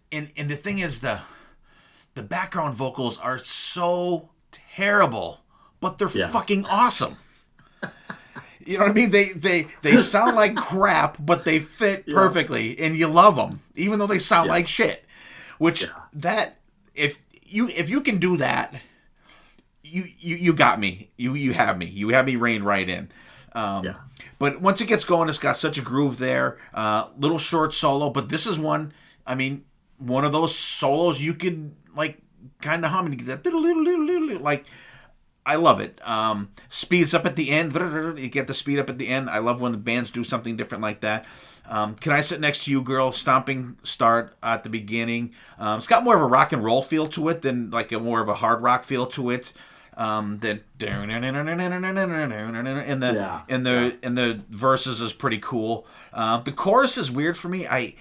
thing is the background vocals are so terrible, but they're fucking awesome. You know what I mean? They sound like crap, but they fit perfectly, and you love them, even though they sound like shit. Which that if you can do that, you got me. You have me. You have me reined right in. But once it gets going, it's got such a groove there. Little short solo, but this is one. I mean, one of those solos you could like kind of hum and get that like. I love it. Speeds up at the end. You get the speed up at the end. I love when the bands do something different like that. Can I Sit Next to You, Girl? Stomping start at the beginning. It's got more of a rock and roll feel to it than like a more of a hard rock feel to it. The verses is pretty cool. The chorus is weird for me. I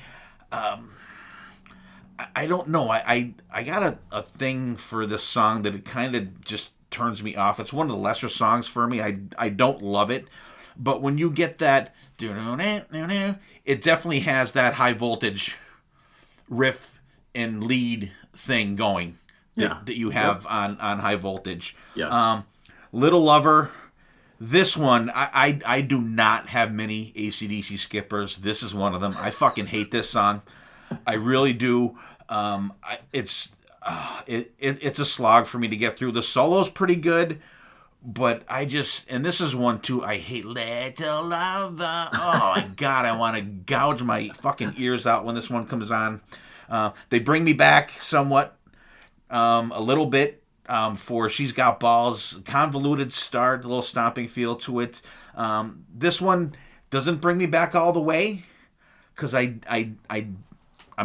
don't know. I got a thing for this song that it kind of just turns me off. It's one of the lesser songs for me. I don't love it, but when you get that, it definitely has that high voltage riff and lead thing going that you have on high voltage. Yes. Little Lover. This one, I do not have many AC/DC skippers. This is one of them. I fucking hate this song. I really do. It's a slog for me to get through. The solo's pretty good, but and this is one too, I hate Little Lover. Oh my God, I want to gouge my fucking ears out when this one comes on. They bring me back somewhat, a little bit, for She's Got Balls. Convoluted start, a little stomping feel to it. This one doesn't bring me back all the way, because I'm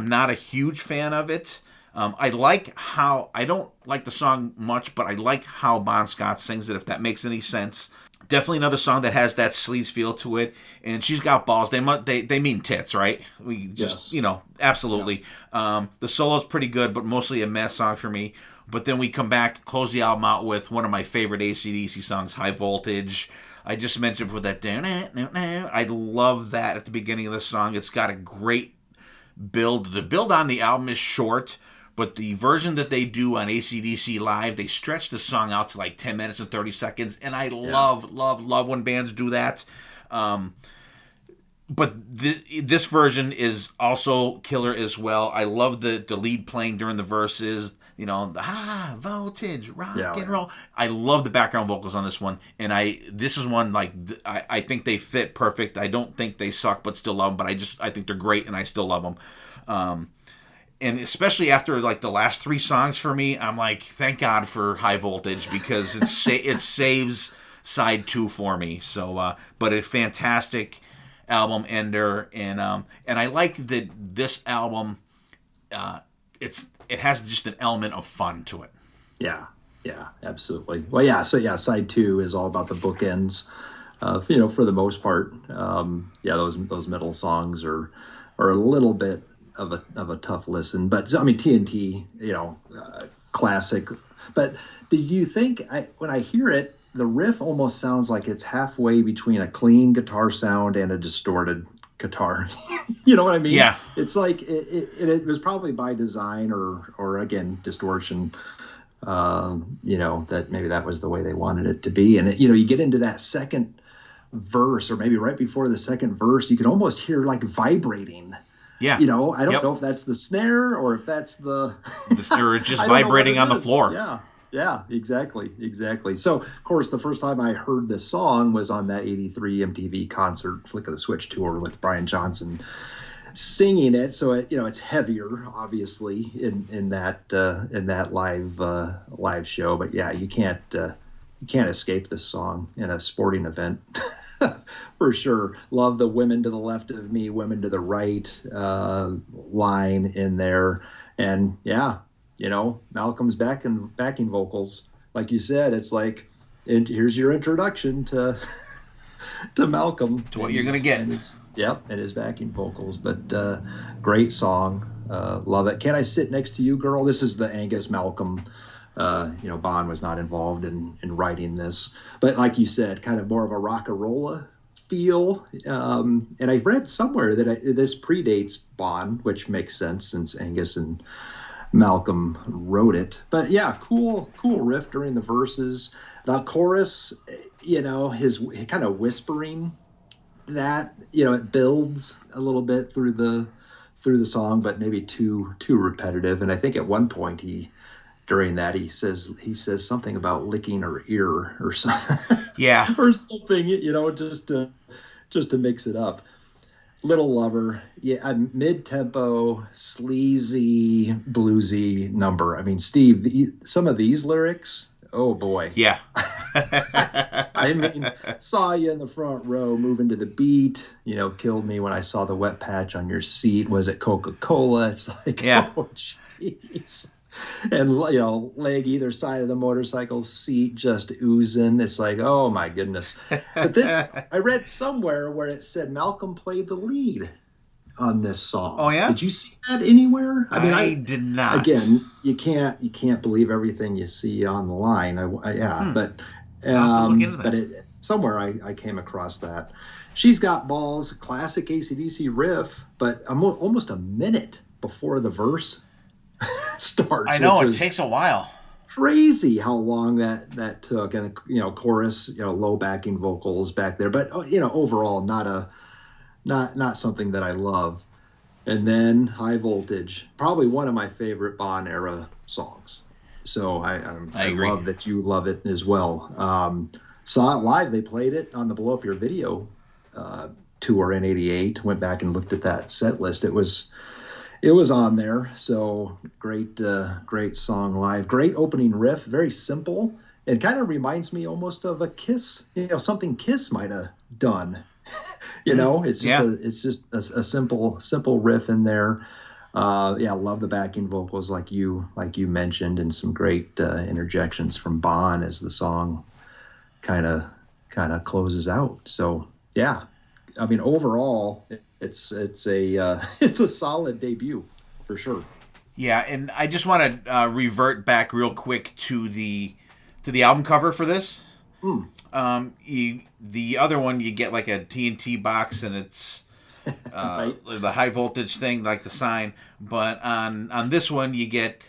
not a huge fan of it. I don't like the song much, but I like how Bon Scott sings it, if that makes any sense. Definitely another song that has that sleaze feel to it. And She's Got Balls. They mean tits, right? Absolutely. Yeah. The solo's pretty good, but mostly a mess song for me. But then we come back, close the album out with one of my favorite AC/DC songs, High Voltage. I just mentioned with that. I love that at the beginning of the song. It's got a great build. The build on the album is short, but the version that they do on AC/DC Live, they stretch the song out to like 10 minutes and 30 seconds, and I love when bands do that. But this version is also killer as well. I love the lead playing during the verses, the high voltage, rock and roll. I love the background vocals on this one, and this is one, like, I think they fit perfect. I don't think they suck, but still love them, but I think they're great, and I still love them. And especially after like the last 3 songs for me, I'm like, thank God for High Voltage, because it saves side 2 for me. So, but a fantastic album ender, and I like that this album, it has just an element of fun to it. Yeah, absolutely. Well, side 2 is all about the bookends, for the most part. Those middle songs are a little bit of a tough listen, but I mean, TNT, classic. But do you think when I hear it, the riff almost sounds like it's halfway between a clean guitar sound and a distorted guitar? You know what I mean? Yeah. It's like it was probably by design or again, distortion. That maybe that was the way they wanted it to be. And you get into that second verse, or maybe right before the second verse, you can almost hear like vibrating. Yeah. I don't know if that's the snare or if that's or just vibrating on the floor. Yeah, exactly. So, of course, the first time I heard this song was on that 83 MTV concert, Flick of the Switch tour, with Brian Johnson singing it. So, it's heavier, obviously, in that live show. But yeah, you can't escape this song in a sporting event. For sure. Love the women to the left of me, women to the right line in there. And yeah, Malcolm's backing vocals. Like you said, it's like, here's your introduction to Malcolm. To what you're going to get. And his backing vocals. But great song. Love it. Can I Sit Next to You, Girl? This is the Angus Malcolm. Bond was not involved in writing this, but like you said, kind of more of a rock-a-rolla feel. And I read somewhere that this predates Bond, which makes sense since Angus and Malcolm wrote it. But yeah, cool riff during the verses. The chorus, his kind of whispering that, it builds a little bit through the song, but maybe too repetitive. And I think at one point during that he says something about licking her ear or something. Yeah. Or something, just to mix it up. Little Lover, yeah, mid-tempo, sleazy, bluesy number. I mean, Steve, some of these lyrics, oh boy. Yeah. I mean, saw you in the front row moving to the beat, killed me when I saw the wet patch on your seat. Was it Coca-Cola? It's like, yeah. Oh, jeez. And, leg either side of the motorcycle seat just oozing. It's like, oh, my goodness. But this, I read somewhere where it said Malcolm played the lead on this song. Oh, yeah? Did you see that anywhere? I did not. Again, you can't believe everything you see online. But I'll have to look into that. But somewhere I came across that. She's Got Balls, classic AC/DC riff, but almost a minute before the verse starts. I know, it takes a while. Crazy how long that took. And chorus, low backing vocals back there, but overall not something that I love. And then High Voltage, probably one of my favorite Bond era songs. So I agree. love that you love it as well. Saw it live. They played it on the Blow Up Your Video tour in '88. Went back and looked at that set list. It was on there. So great song live. Great opening riff. Very simple. It kind of reminds me almost of a Kiss. Something Kiss might have done. It's just a simple riff in there. Love the backing vocals like you mentioned, and some great interjections from Bon as the song kind of closes out. So yeah, I mean overall it's a solid debut for sure. Yeah, and I just want to revert back real quick to the album cover for this. The other one you get like a TNT box and it's Right. the High Voltage thing, like the sign. But on this one you get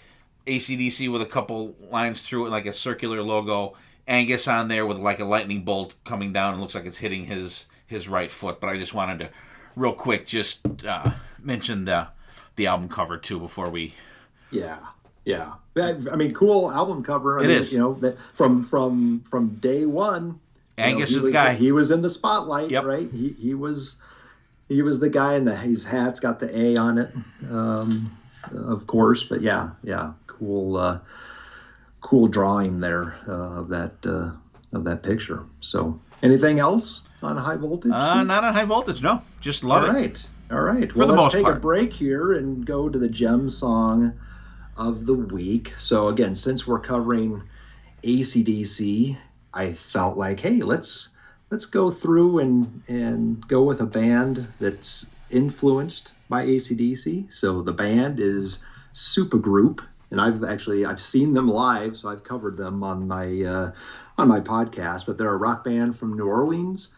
AC/DC with a couple lines through it, like a circular logo. Angus on there with like a lightning bolt coming down. It looks like it's hitting his right foot. But I just wanted to real quick just mention the album cover too before we. Yeah. I mean, cool album cover. It is. From day one. Angus is the guy. He was in the spotlight, yep. Right? He was the guy, and his hat's got the A on it, of course. But yeah, cool drawing there of that picture. So, anything else on High Voltage? Not on High Voltage, no. Just love it. All right. For the let's most take part. a break here and go to the gem song of the week. So again, since we're covering AC/DC, I felt like, hey, let's go through and go with a band that's influenced by AC/DC. So the band is Supergroup, and I've seen them live, so I've covered them on my podcast. But they're a rock band from New Orleans,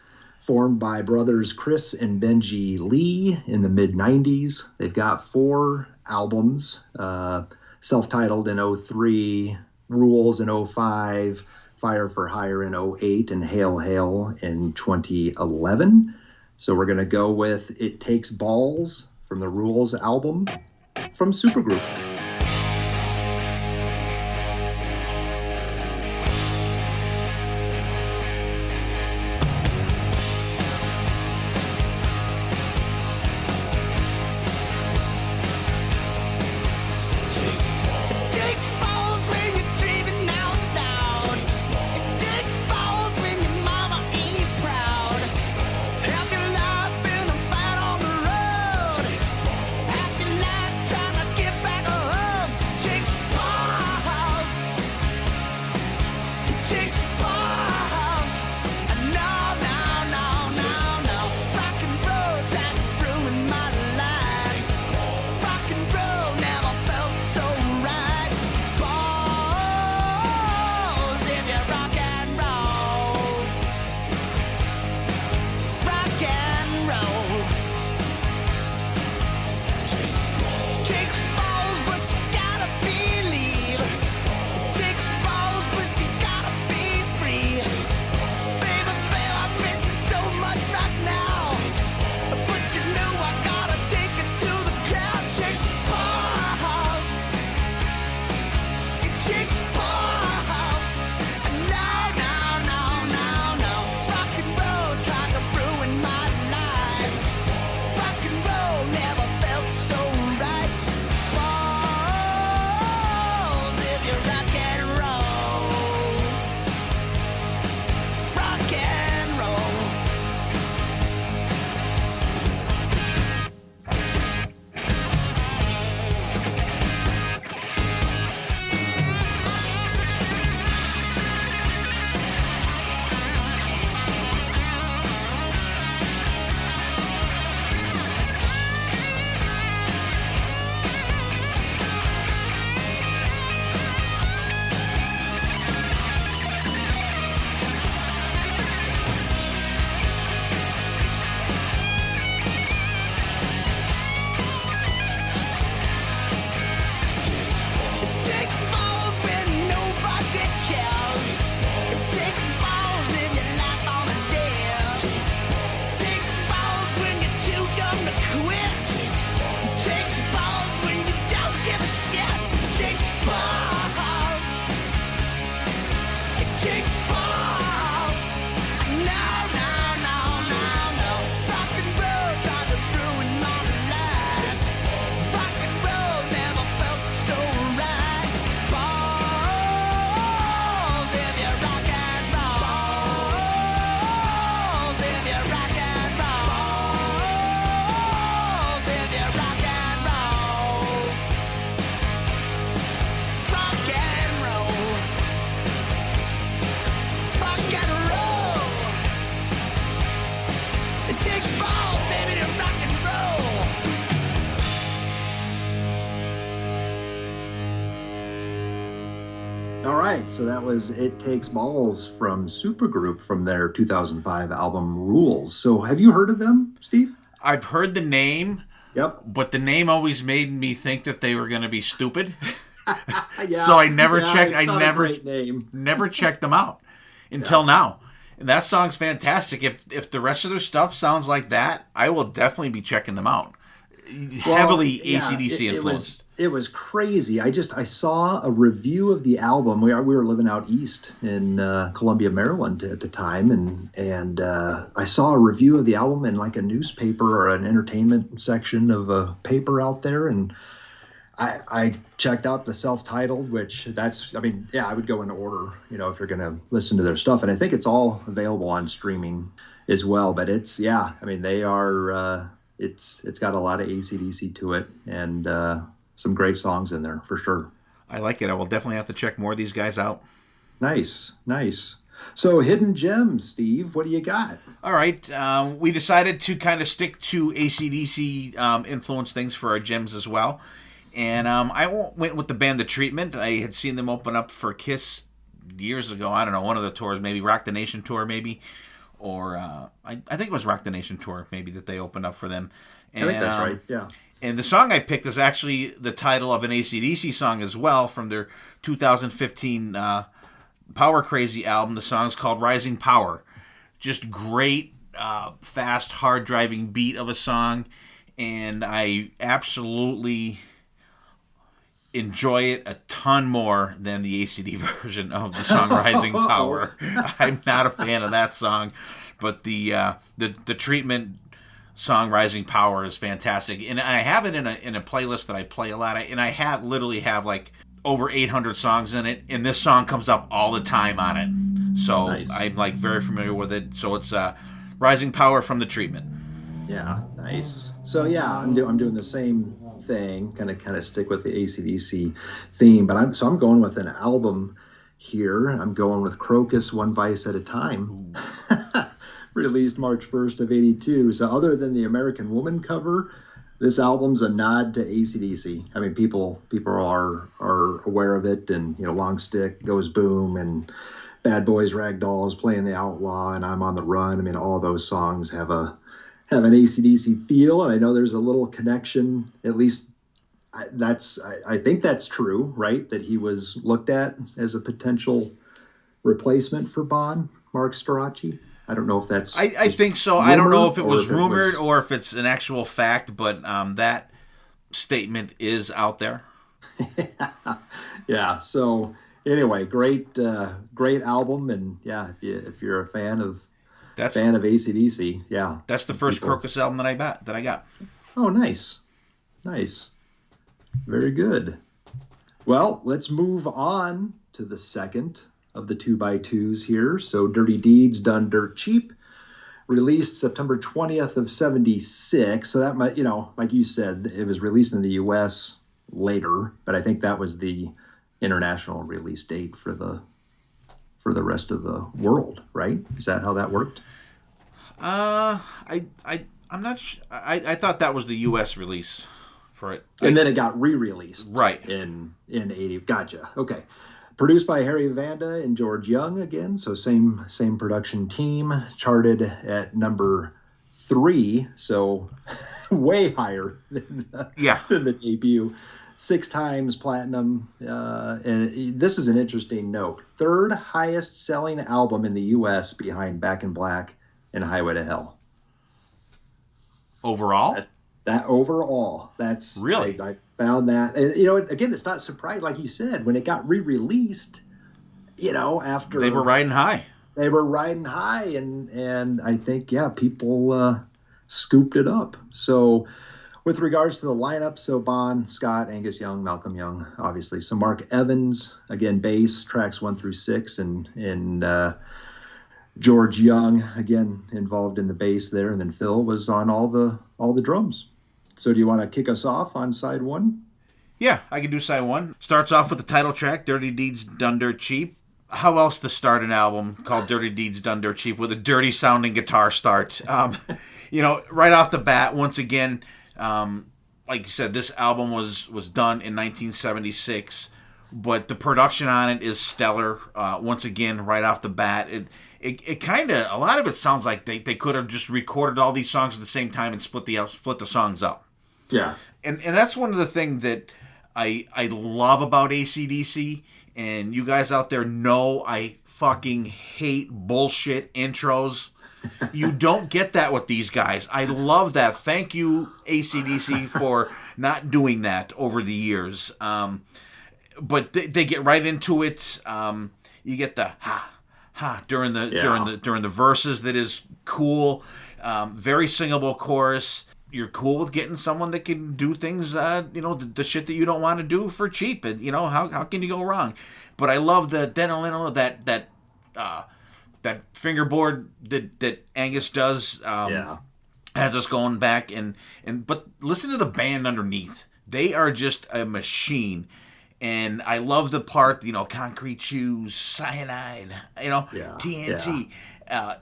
formed by brothers Chris and Benji Lee in the mid-'90s. They've got 4 albums, self-titled in 2003, Rules in 2005, Fire for Hire in 2008, and Hail Hail in 2011. So we're going to go with It Takes Balls from the Rules album from Supergroup. Get back up. All right, so that was It Takes Balls from Supergroup from their 2005 album Rules. So have you heard of them, Steve? I've heard the name, Yep. but the name always made me think that they were going to be stupid. Yeah, So I never yeah, checked. it's not a great name. Never checked them out until now. And that song's fantastic. If the rest of their stuff sounds like that, I will definitely be checking them out. Heavily AC/DC influenced. It was crazy. I saw a review of the album. We were living out east in Columbia, Maryland at the time, and I saw a review of the album in like a newspaper or an entertainment section of a paper out there, and I checked out the self-titled, which I would go in order, if you're going to listen to their stuff. And I think it's all available on streaming as well. But they are, it's got a lot of AC/DC to it and some great songs in there for sure. I like it. I will definitely have to check more of these guys out. Nice. So Hidden Gems, Steve, what do you got? All right. We decided to kind of stick to AC/DC influence things for our gems as well. And I went with the band The Treatment. I had seen them open up for Kiss years ago. I don't know, one of the tours, maybe Rock the Nation tour, maybe. Or I think it was Rock the Nation tour, maybe, that they opened up for them. And, I think that's right, yeah. And the song I picked is actually the title of an AC/DC song as well from their 2015 Power Crazy album. The song's called Rising Power. Just great, fast, hard-driving beat of a song. And I absolutely enjoy it a ton more than the ACD version of the song Rising Power. I'm not a fan of that song, but the Treatment song Rising Power is fantastic. And I have it in a playlist that I play a lot, and I literally have like over 800 songs in it, and this song comes up all the time on it. So nice. I'm like very familiar with it. So it's Rising Power from The Treatment. Yeah, nice. So yeah, I'm doing the same thing, kind of stick with the AC/DC theme, but I'm going with an album here. I'm going with Crocus, One Vice at a Time, released March 1st of '82. So other than the American Woman cover, this album's a nod to AC/DC. I mean, people are aware of it, and Long Stick Goes Boom and Bad Boys Ragdolls, Playing the Outlaw, and I'm on the Run. I mean, all those songs have an AC/DC feel, and I know there's a little connection. At least I think that's true, right? That he was looked at as a potential replacement for Mark Storace. I don't know if that's. I think so. I don't know if it was rumored or if it's an actual fact, but that statement is out there. Yeah. So anyway, great album, and yeah, if you're a fan of AC/DC, yeah. That's the first Crocus album that I got. Oh, nice. Very good. Well, let's move on to the second of the 2x2s here. So Dirty Deeds Done Dirt Cheap, released September 20th of '76. So that might, like you said, it was released in the U.S. later, but I think that was the international release date for the rest of the world, right? Is that how that worked? I'm not sure. I thought that was the U.S. release for it. And then it got re-released. Right. In '80. Gotcha. Okay. Produced by Harry Vanda and George Young again, so same production team. Charted at number 3, so way higher than the debut. 6 times platinum, and this is an interesting note. 3rd highest selling album in the U.S. behind Back in Black and Highway to Hell. Overall? That overall, that's really. I found that, and again, it's not surprising. Like you said, when it got re-released, after they were riding high. And I think people scooped it up. So. With regards to the lineup, so Bon, Scott, Angus Young, Malcolm Young, obviously. So Mark Evans, again, bass, tracks 1 through 6, and George Young, again, involved in the bass there, and then Phil was on all the drums. So do you want to kick us off on side 1? Yeah, I can do side 1. Starts off with the title track, Dirty Deeds Done Dirt Cheap. How else to start an album called Dirty Deeds Done Dirt Cheap with a dirty sounding guitar start? Right off the bat, once again. Like you said, this album was done in 1976 but the production on it is stellar. Once again, right off the bat, it kind of, a lot of it sounds like they could have just recorded all these songs at the same time and split the songs up. Yeah. And that's one of the things that I love about AC/DC, and you guys out there know I fucking hate bullshit intros. You don't get that with these guys. I love that. Thank you, AC/DC, for not doing that over the years. But they get right into it. You get the ha during the verses. That is cool. Very singable chorus. You're cool with getting someone that can do things, the shit that you don't want to do for cheap. And how can you go wrong? But I love that fingerboard that Angus does. Has us going back but listen to the band underneath. They are just a machine. And I love the part, concrete shoes, cyanide, TNT. Yeah.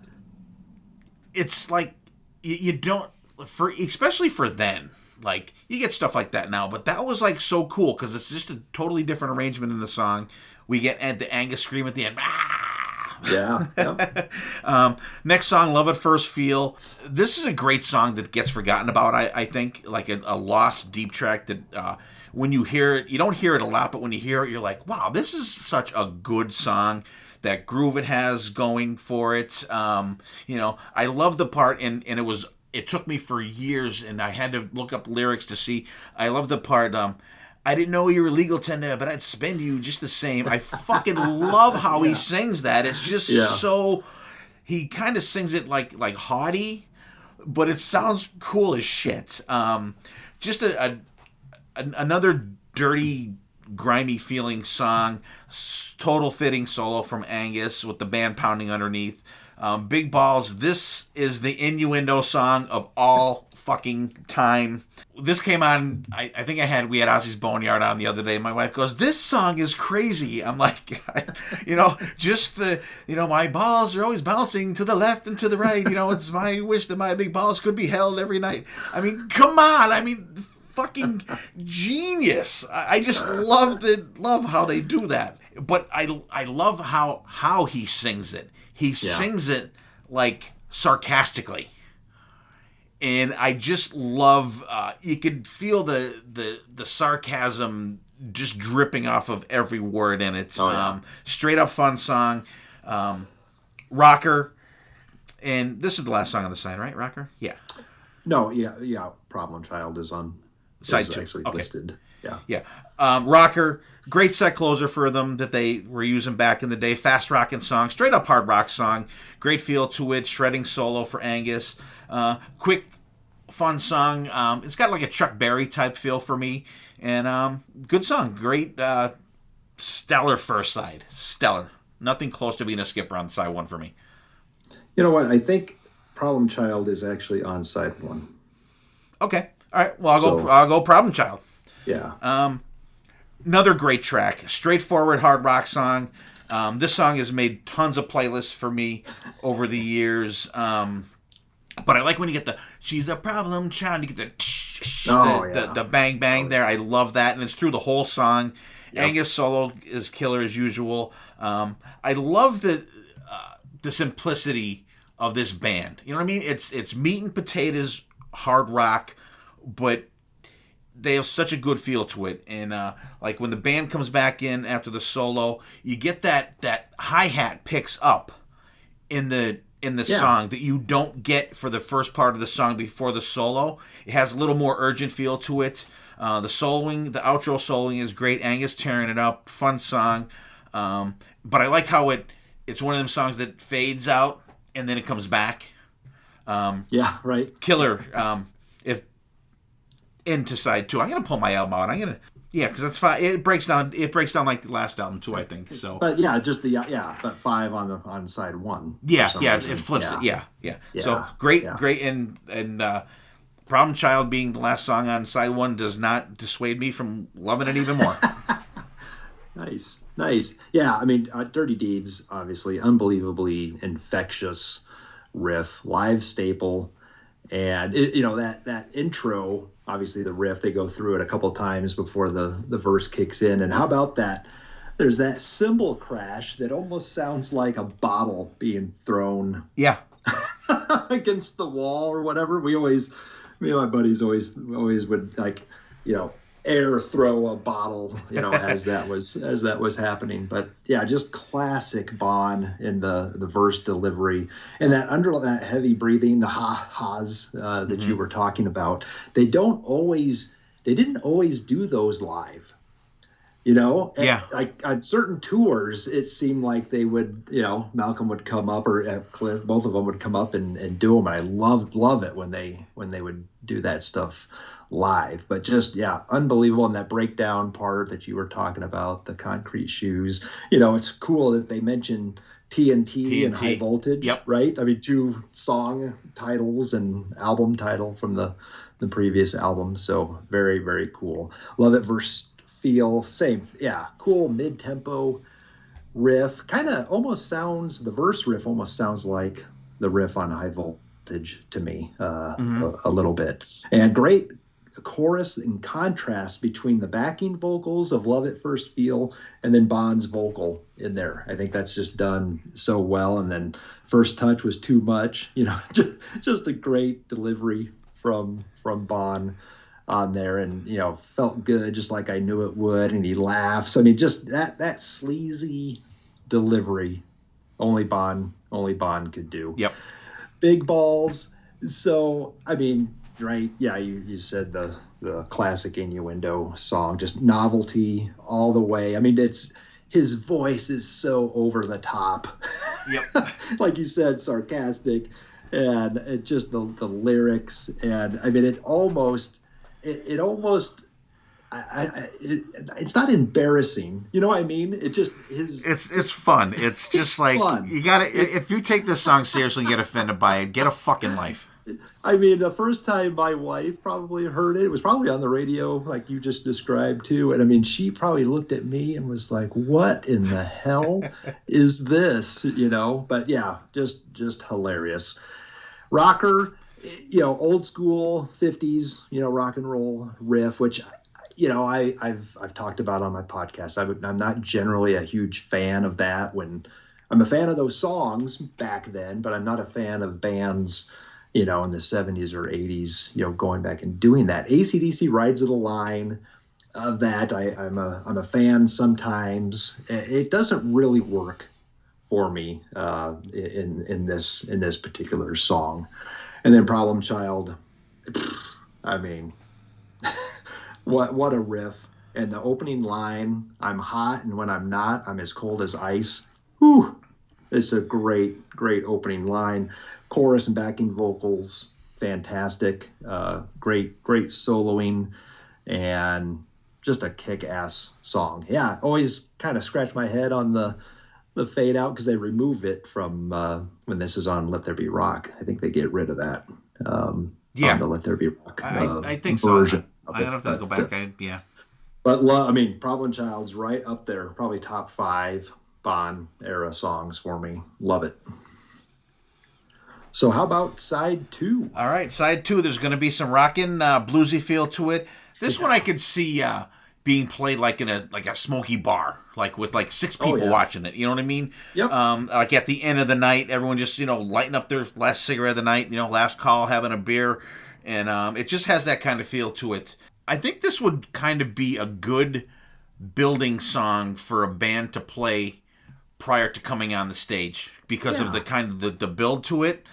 It's like you don't, especially for then, like you get stuff like that now, but that was like so cool because it's just a totally different arrangement in the song. We get the Angus scream at the end. Yeah. Next song, Love at First Feel. This is a great song that gets forgotten about, I think, like a lost deep track that when you hear it, you don't hear it a lot, but when you hear it, you're like, wow, this is such a good song. That groove it has going for it. I love the part, and it took me for years, and I had to look up lyrics to see. I love the part, I didn't know you were legal tender, but I'd spend you just the same. I fucking love how he sings that. It's just so... He kind of sings it like haughty, but it sounds cool as shit. Just another dirty, grimy feeling song. Total fitting solo from Angus with the band pounding underneath. Big Balls. This is the innuendo song of all fucking time. This came on, I think we had Ozzy's Boneyard on the other day. My wife goes, this song is crazy. I'm like, my balls are always bouncing to the left and to the right. It's my wish that my big balls could be held every night. I mean, come on. I mean, fucking genius. I just love how they do that. But I love how he sings it. He sings it like sarcastically. And I just love, you could feel the sarcasm just dripping off of every word in it. Straight up fun song. Rocker. And this is the last song on the side, right? Rocker? Yeah. No, yeah. Problem Child is on side 2. Actually okay. listed. Yeah. Yeah. Rocker. Great set closer for them that they were using back in the day. Fast rocking song. Straight up hard rock song. Great feel to it. Shredding solo for Angus. Quick, fun song. It's got like a Chuck Berry type feel for me. And good song. Great, stellar first side. Stellar. Nothing close to being a skipper on side 1 for me. You know what? I think Problem Child is actually on side 1. Okay. All right. Well, I'll go Problem Child. Yeah. Another great track. Straightforward hard rock song. This song has made tons of playlists for me over the years. But I like when you get the "She's a Problem Child." You get the bang bang there. I love that, and it's through the whole song. Yep. Angus solo is killer as usual. I love the simplicity of this band. You know what I mean? It's meat and potatoes hard rock, but they have such a good feel to it. And like when the band comes back in after the solo, you get that hi-hat picks up in the song that you don't get for the first part of the song before the solo. It has a little more urgent feel to it. The outro soloing is great. Angus tearing it up. Fun song. But I like how it's one of them songs that fades out and then it comes back. Yeah, right. Killer. If into side 2, I'm gonna pull my album out. Because that's 5. It breaks down like the last album too, I think. So, but yeah, just but 5 on side 1. Yeah, it flips it. Yeah. So great, and Problem Child being the last song on side 1 does not dissuade me from loving it even more. Nice. Yeah, I mean, Dirty Deeds, obviously, unbelievably infectious riff, live staple, and that intro obviously the riff, they go through it a couple times before the verse kicks in. And how about that? There's that cymbal crash that almost sounds like a bottle being thrown Yeah. against the wall or whatever. Me and my buddies always would, like, air throw a bottle, as that was happening. But yeah, just classic Bon in the verse delivery, and that heavy breathing, the ha-has that you were talking about. They didn't always do those live. Yeah. Like on certain tours, it seemed like they would, Malcolm would come up, or Cliff, both of them would come up and do them. And I love it when they would do that stuff live. But just, yeah, unbelievable. And that breakdown part that you were talking about, the concrete shoes, it's cool that they mention TNT and High Voltage, yep. Right? I mean, 2 song titles and album title from the previous album. So very, very cool. Love it. Verse feel, same, yeah, cool mid-tempo riff. Kind of the verse riff almost sounds like the riff on High Voltage to me, a little bit. And great chorus in contrast between the backing vocals of Love at First Feel and then Bon's vocal in there. I think that's just done so well. And then First Touch was too much, just a great delivery from Bon on there, and felt good, just like I knew it would. And he laughs. I mean, just that sleazy delivery, only Bon could do. Yep. Big Balls. So I mean, right? Yeah, you said the classic Innuendo song, just novelty all the way. I mean, his voice is so over the top. Yep. Like you said, sarcastic, and it just the lyrics, and I mean, it almost. It's not embarrassing. You know what I mean? It just is. It's fun. It's just like fun. You gotta. If you take this song seriously and get offended by it, get a fucking life. I mean, the first time my wife probably heard it was probably on the radio, like you just described too. And I mean, she probably looked at me and was like, "What in the hell is this?" But yeah, just hilarious. Rocker. Old school 50s, rock and roll riff, which, I've talked about on my podcast. I'm not generally a huge fan of that. When I'm a fan of those songs back then, but I'm not a fan of bands, in the 70s or 80s, going back and doing that. AC/DC Rides of the Line of that. I'm a fan sometimes. It doesn't really work for me in this particular song. And then Problem Child, I mean, what a riff. And the opening line, I'm hot, and when I'm not, I'm as cold as ice. Whew. It's a great opening line. Chorus and backing vocals, fantastic. Great soloing, and just a kick-ass song. Yeah, always kind of scratch my head on the fade out, because they remove it from when this is on Let There Be Rock. I think they get rid of that. On the Let There Be Rock I think version. So. I don't have to go back. Yeah. But Problem Child's right up there, probably top 5 Bon era songs for me. Love it. So how about side 2? All right, side 2. There's going to be some rockin', bluesy feel to it. This one I could see being played like in a smoky bar, like with like 6 people watching it. You know what I mean? Yep. Like at the end of the night, everyone just lighting up their last cigarette of the night. Last call, having a beer, and it just has that kind of feel to it. I think this would kind of be a good building song for a band to play prior to coming on the stage, because of the kind of the build to it.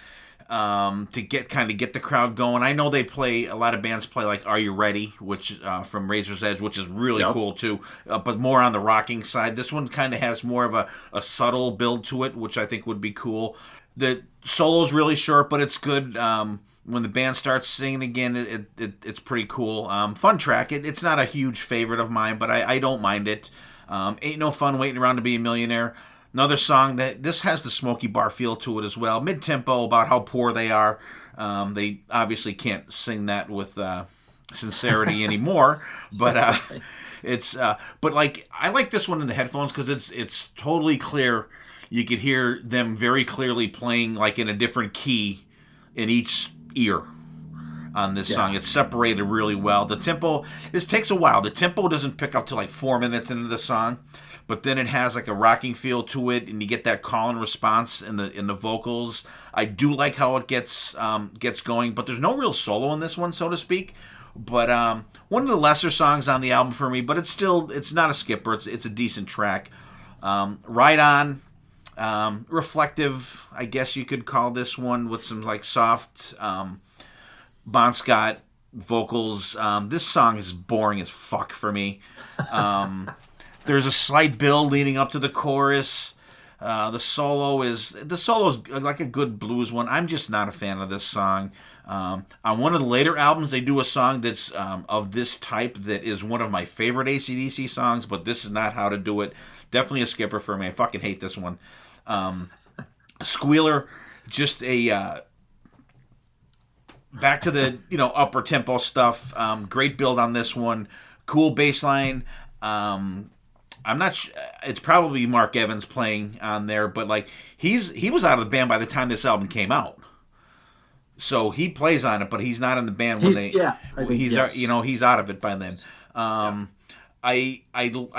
To get the crowd going. I know a lot of bands play like Are You Ready, which from Razor's Edge, which is really cool too, but more on the rocking side. This one kind of has more of a subtle build to it, which I think would be cool. The solo's really short, but it's good. When the band starts singing again, it's pretty cool. Fun track. It's not a huge favorite of mine, but I don't mind it. Ain't No Fun Waiting Around to Be a Millionaire. Another song that this has the smoky bar feel to it as well. Mid-tempo, about how poor they are. They obviously can't sing that with sincerity anymore, but but like I like this one in the headphones because it's totally clear. You could hear them very clearly playing like in a different key in each ear. on this song. It's separated really well. The tempo, this takes a while. The tempo doesn't pick up till like 4 minutes into the song, but then it has like a rocking feel to it, and you get that call and response in the vocals. I do like how it gets going, but there's no real solo in this one, so to speak. But one of the lesser songs on the album for me, but it's not a skipper. It's a decent track. Right On, reflective, I guess you could call this one, with some like soft Bon Scott vocals. This song is boring as fuck for me. There's a slight build leading up to the chorus. The solo is like a good blues one. I'm just not a fan of this song. On one of the later albums, they do a song that's of this type that is one of my favorite AC/DC songs, but this is not how to do it. Definitely a skipper for me. I fucking hate this one. Squealer, just a back to the upper tempo stuff. Great build on this one. Cool bass line. I'm not sure. It's probably Mark Evans playing on there, but like he was out of the band by the time this album came out. So he plays on it, but he's not in the band when he's out of it by then. I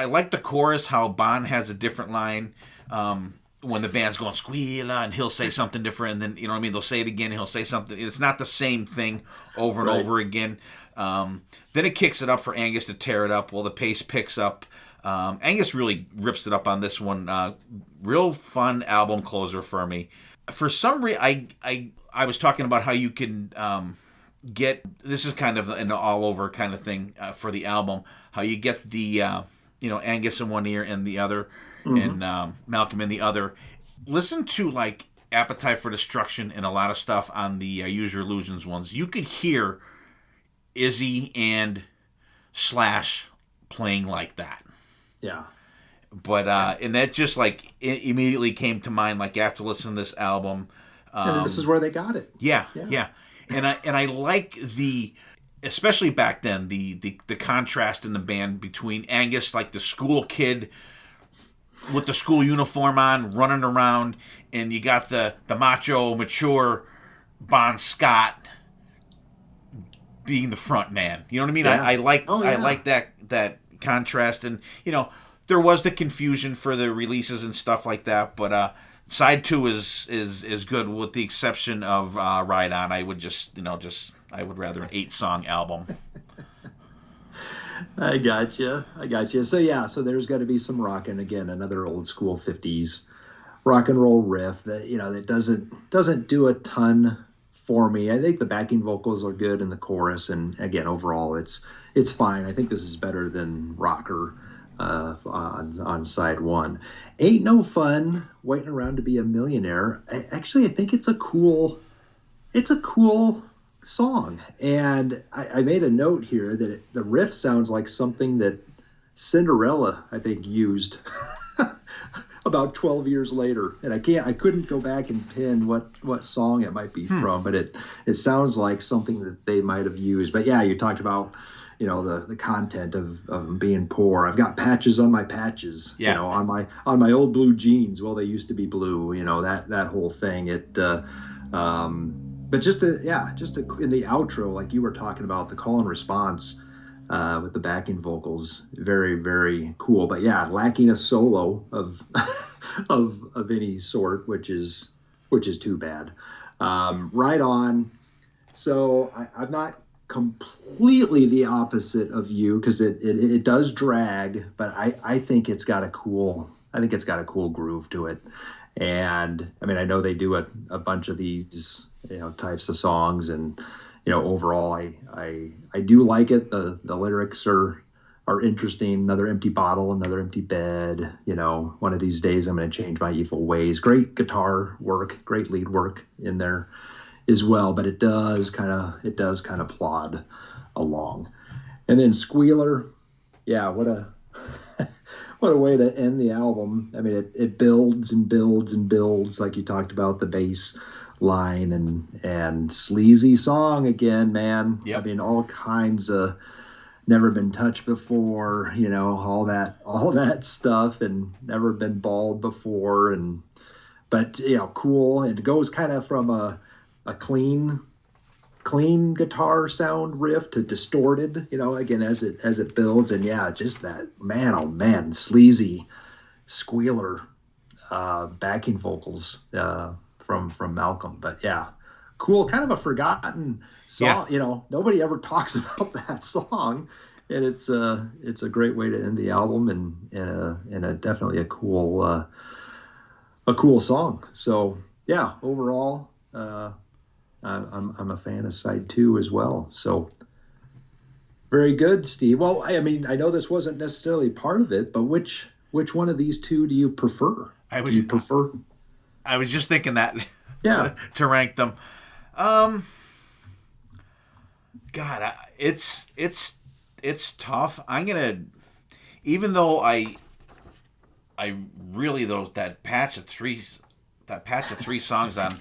like the chorus, how Bon has a different line when the band's going squealer, and he'll say something different, and then they'll say it again, and he'll say something. It's not the same thing over and over again. Then it kicks it up for Angus to tear it up. Well, the pace picks up. Angus really rips it up on this one. Real fun album closer for me. For some reason, I was talking about how you can get, this is kind of an all-over kind of thing for the album, how you get the, Angus in one ear and the other, and Malcolm in the other. Listen to, like, Appetite for Destruction and a lot of stuff on the Use Your Illusions ones. You could hear Izzy and Slash playing like that. Yeah. But, and that just, like, immediately came to mind, like, after listening to this album. And this is where they got it. Yeah. And I like especially back then, the contrast in the band between Angus, like the school kid with the school uniform on, running around, and you got the macho, mature Bon Scott being the front man. You know what I mean? Yeah. I like that contrast, and there was the confusion for the releases and stuff like that, but side 2 is good, with the exception of Ride On. I would I would rather an 8-song album. I got you. So there's got to be some rockin', again, another old school 50s rock and roll riff that doesn't do a ton for me. I think the backing vocals are good in the chorus, and again, overall it's fine. I think this is better than Rocker on side 1. Ain't No Fun Waiting Around to Be a Millionaire. I think it's a cool song, and I made a note here that the riff sounds like something that Cinderella, I think, used about 12 years later, and I couldn't go back and pin what song it might be from, but it sounds like something that they might have used. But yeah, you talked about the content of being poor. I've got patches on my patches, on my old blue jeans. Well, they used to be blue, that whole thing. But just in the outro, like you were talking about, the call and response with the backing vocals, very, very cool. But yeah, lacking a solo of of any sort, which is too bad. Right On. So I'm not completely the opposite of you, because it does drag, but I think it's got a cool groove to it. And I mean, I know they do a bunch of these types of songs, and overall I do like it. The lyrics are interesting. Another empty bottle, another empty bed, one of these days I'm going to change my evil ways. Great guitar work, great lead work in there as well, but it does kind of plod along. And then Squealer, yeah, what a way to end the album. I mean, it builds and builds and builds, like you talked about, the bass line and sleazy song again, man. Yep. I mean, all kinds of never been touched before, all that stuff, and never been bald before, but cool. It goes kind of from a clean clean guitar sound riff to distorted, again, as it builds. And yeah, just that, man, oh man, sleazy squealer backing vocals from Malcolm. But yeah, cool, kind of a forgotten song. Nobody ever talks about that song, and it's a great way to end the album, and definitely a cool song. So yeah, overall, I'm a fan of side 2 as well. So very good, Steve. Well, I mean, I know this wasn't necessarily part of it, but which one of these 2 do you prefer? I was just thinking that. Yeah. To rank them. God, it's tough. I'm gonna, even though I really that patch of three songs on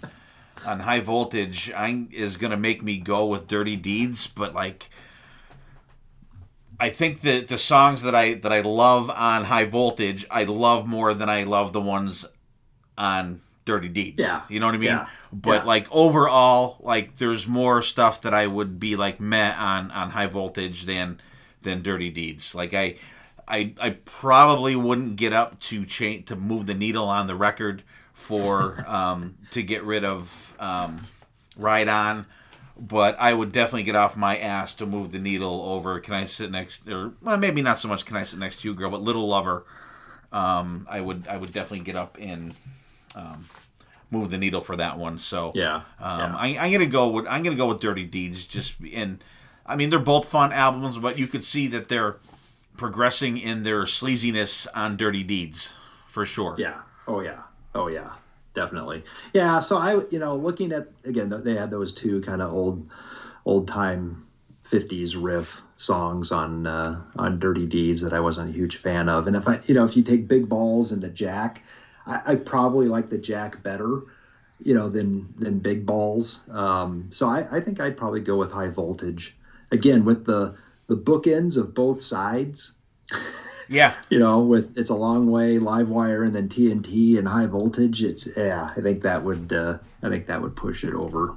High Voltage is gonna make me go with Dirty Deeds, but like, I think that the songs that I love on High Voltage, I love more than I love the ones on Dirty Deeds. Yeah. You know what I mean? Yeah. But like overall, like there's more stuff that I would be like meh on High Voltage than Dirty Deeds. Like I probably wouldn't get up to move the needle on the record for to get rid of Ride On, but I would definitely get off my ass to move the needle over Can I Sit Next, or well, maybe not so much Can I Sit Next to You, Girl, but Little Lover. I would definitely get up and move the needle for that one. So yeah, I'm gonna go with Dirty Deeds. I mean, they're both fun albums, but you could see that they're progressing in their sleaziness on Dirty Deeds for sure. Yeah. Oh yeah. Definitely. Yeah. So I, looking at, again, they had those 2 kind of old time 50s riff songs on Dirty Deeds that I wasn't a huge fan of. And if you take Big Balls and the Jack, I probably like the Jack better, than Big Balls. So I think I'd probably go with High Voltage, again, with the bookends of both sides. Yeah. With It's a Long Way, Live Wire, and then TNT and High Voltage. I think that would push it over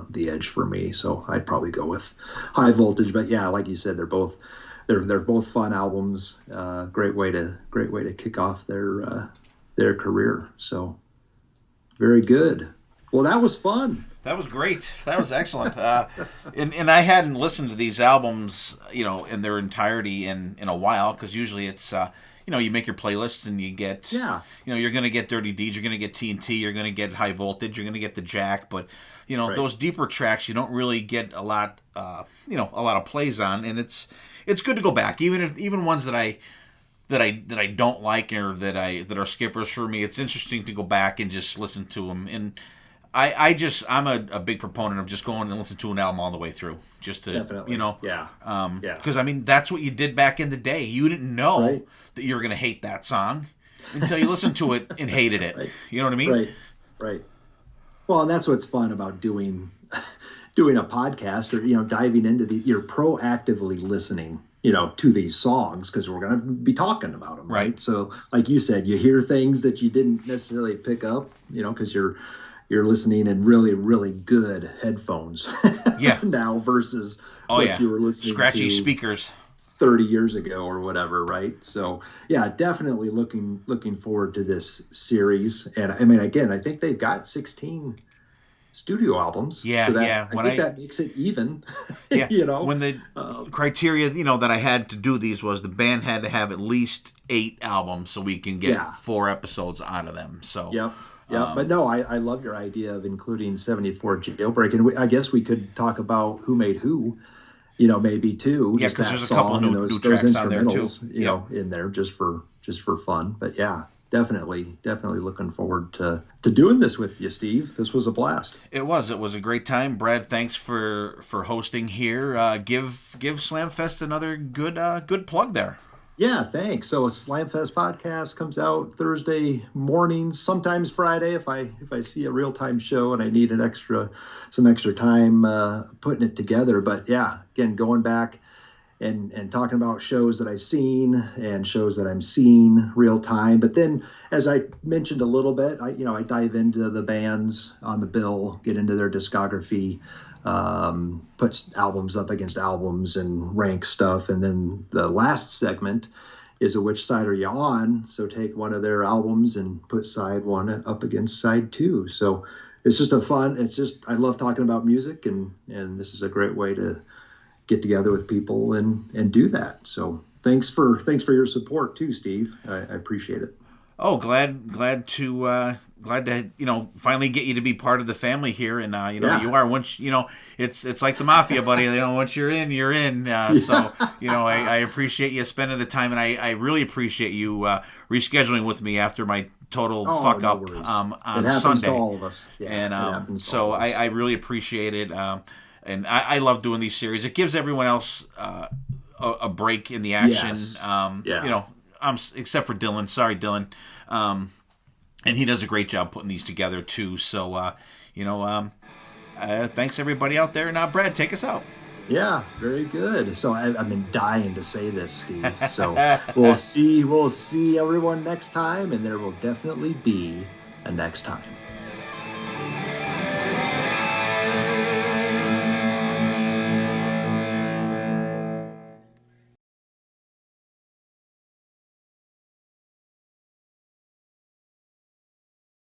the edge for me. So I'd probably go with High Voltage. But yeah, like you said, they're both fun albums. Great way to kick off their career. So very good. Well, that was fun. That was great. That was excellent. And I hadn't listened to these albums, in their entirety in a while, because usually it's, you make your playlists and you get, you're going to get Dirty Deeds, you're going to get TNT, you're going to get High Voltage, you're going to get the Jack, but, right. Those deeper tracks you don't really get a lot of plays on, and it's good to go back, even ones that I don't like or that are skippers for me. It's interesting to go back and just listen to them. And I'm a big proponent of just going and listening to an album all the way through, just to, Definitely. Yeah. Yeah. Because I mean, that's what you did back in the day. You didn't know Right. that you were going to hate that song until you listened to it and hated it. Right. You know what I mean? Right. Well, and that's what's fun about doing a podcast, or diving into you're proactively listening to these songs, because we're going to be talking about them, right? So like you said, you hear things that you didn't necessarily pick up, because you're listening in really, really good headphones now versus you were listening scratchy to speakers 30 years ago or whatever, right? So yeah, definitely looking forward to this series. And I mean, again, I think they've got 16 studio albums. Yeah, so yeah. I think that makes it even. Yeah. When the criteria, that I had to do these was the band had to have at least 8 albums so we can get 4 episodes out of them. So yeah. But no, I love your idea of including 74 Jailbreak, and I guess we could talk about Who Made Who, maybe too. Yeah, because there's a couple of new tracks on there too. In there just for fun. But yeah, definitely looking forward to doing this with you, Steve. This was a blast. It was a great time. Brad, thanks for hosting here. Give Slamfest another good plug there. Yeah, thanks. So Slamfest Podcast comes out Thursday mornings, sometimes Friday if I see a real-time show and I need some extra time putting it together. But yeah, again, going back and talking about shows that I've seen and shows that I'm seeing real time. But then, as I mentioned a little bit, I dive into the bands on the bill, get into their discography puts albums up against albums and ranks stuff. And then the last segment is a which side are you on? So take one of their albums and put side one up against side two. So it's just I love talking about music, and this is a great way to get together with people and do that. So thanks for your support too, Steve. I appreciate it. Oh, glad to finally get you to be part of the family here, and you are once it's like the mafia, buddy. Once you're in, you're in. So I appreciate you spending the time, and I really appreciate you rescheduling with me after my total fuck up on it happens Sunday. To all of us, and so I really appreciate it, and I love doing these series. It gives everyone else a break in the action. Yes. Except for Dylan. Sorry, Dylan. And he does a great job putting these together too. So, thanks everybody out there. Now, Brad, take us out. Yeah, very good. So I've been dying to say this, Steve. So we'll see everyone next time, and there will definitely be a next time.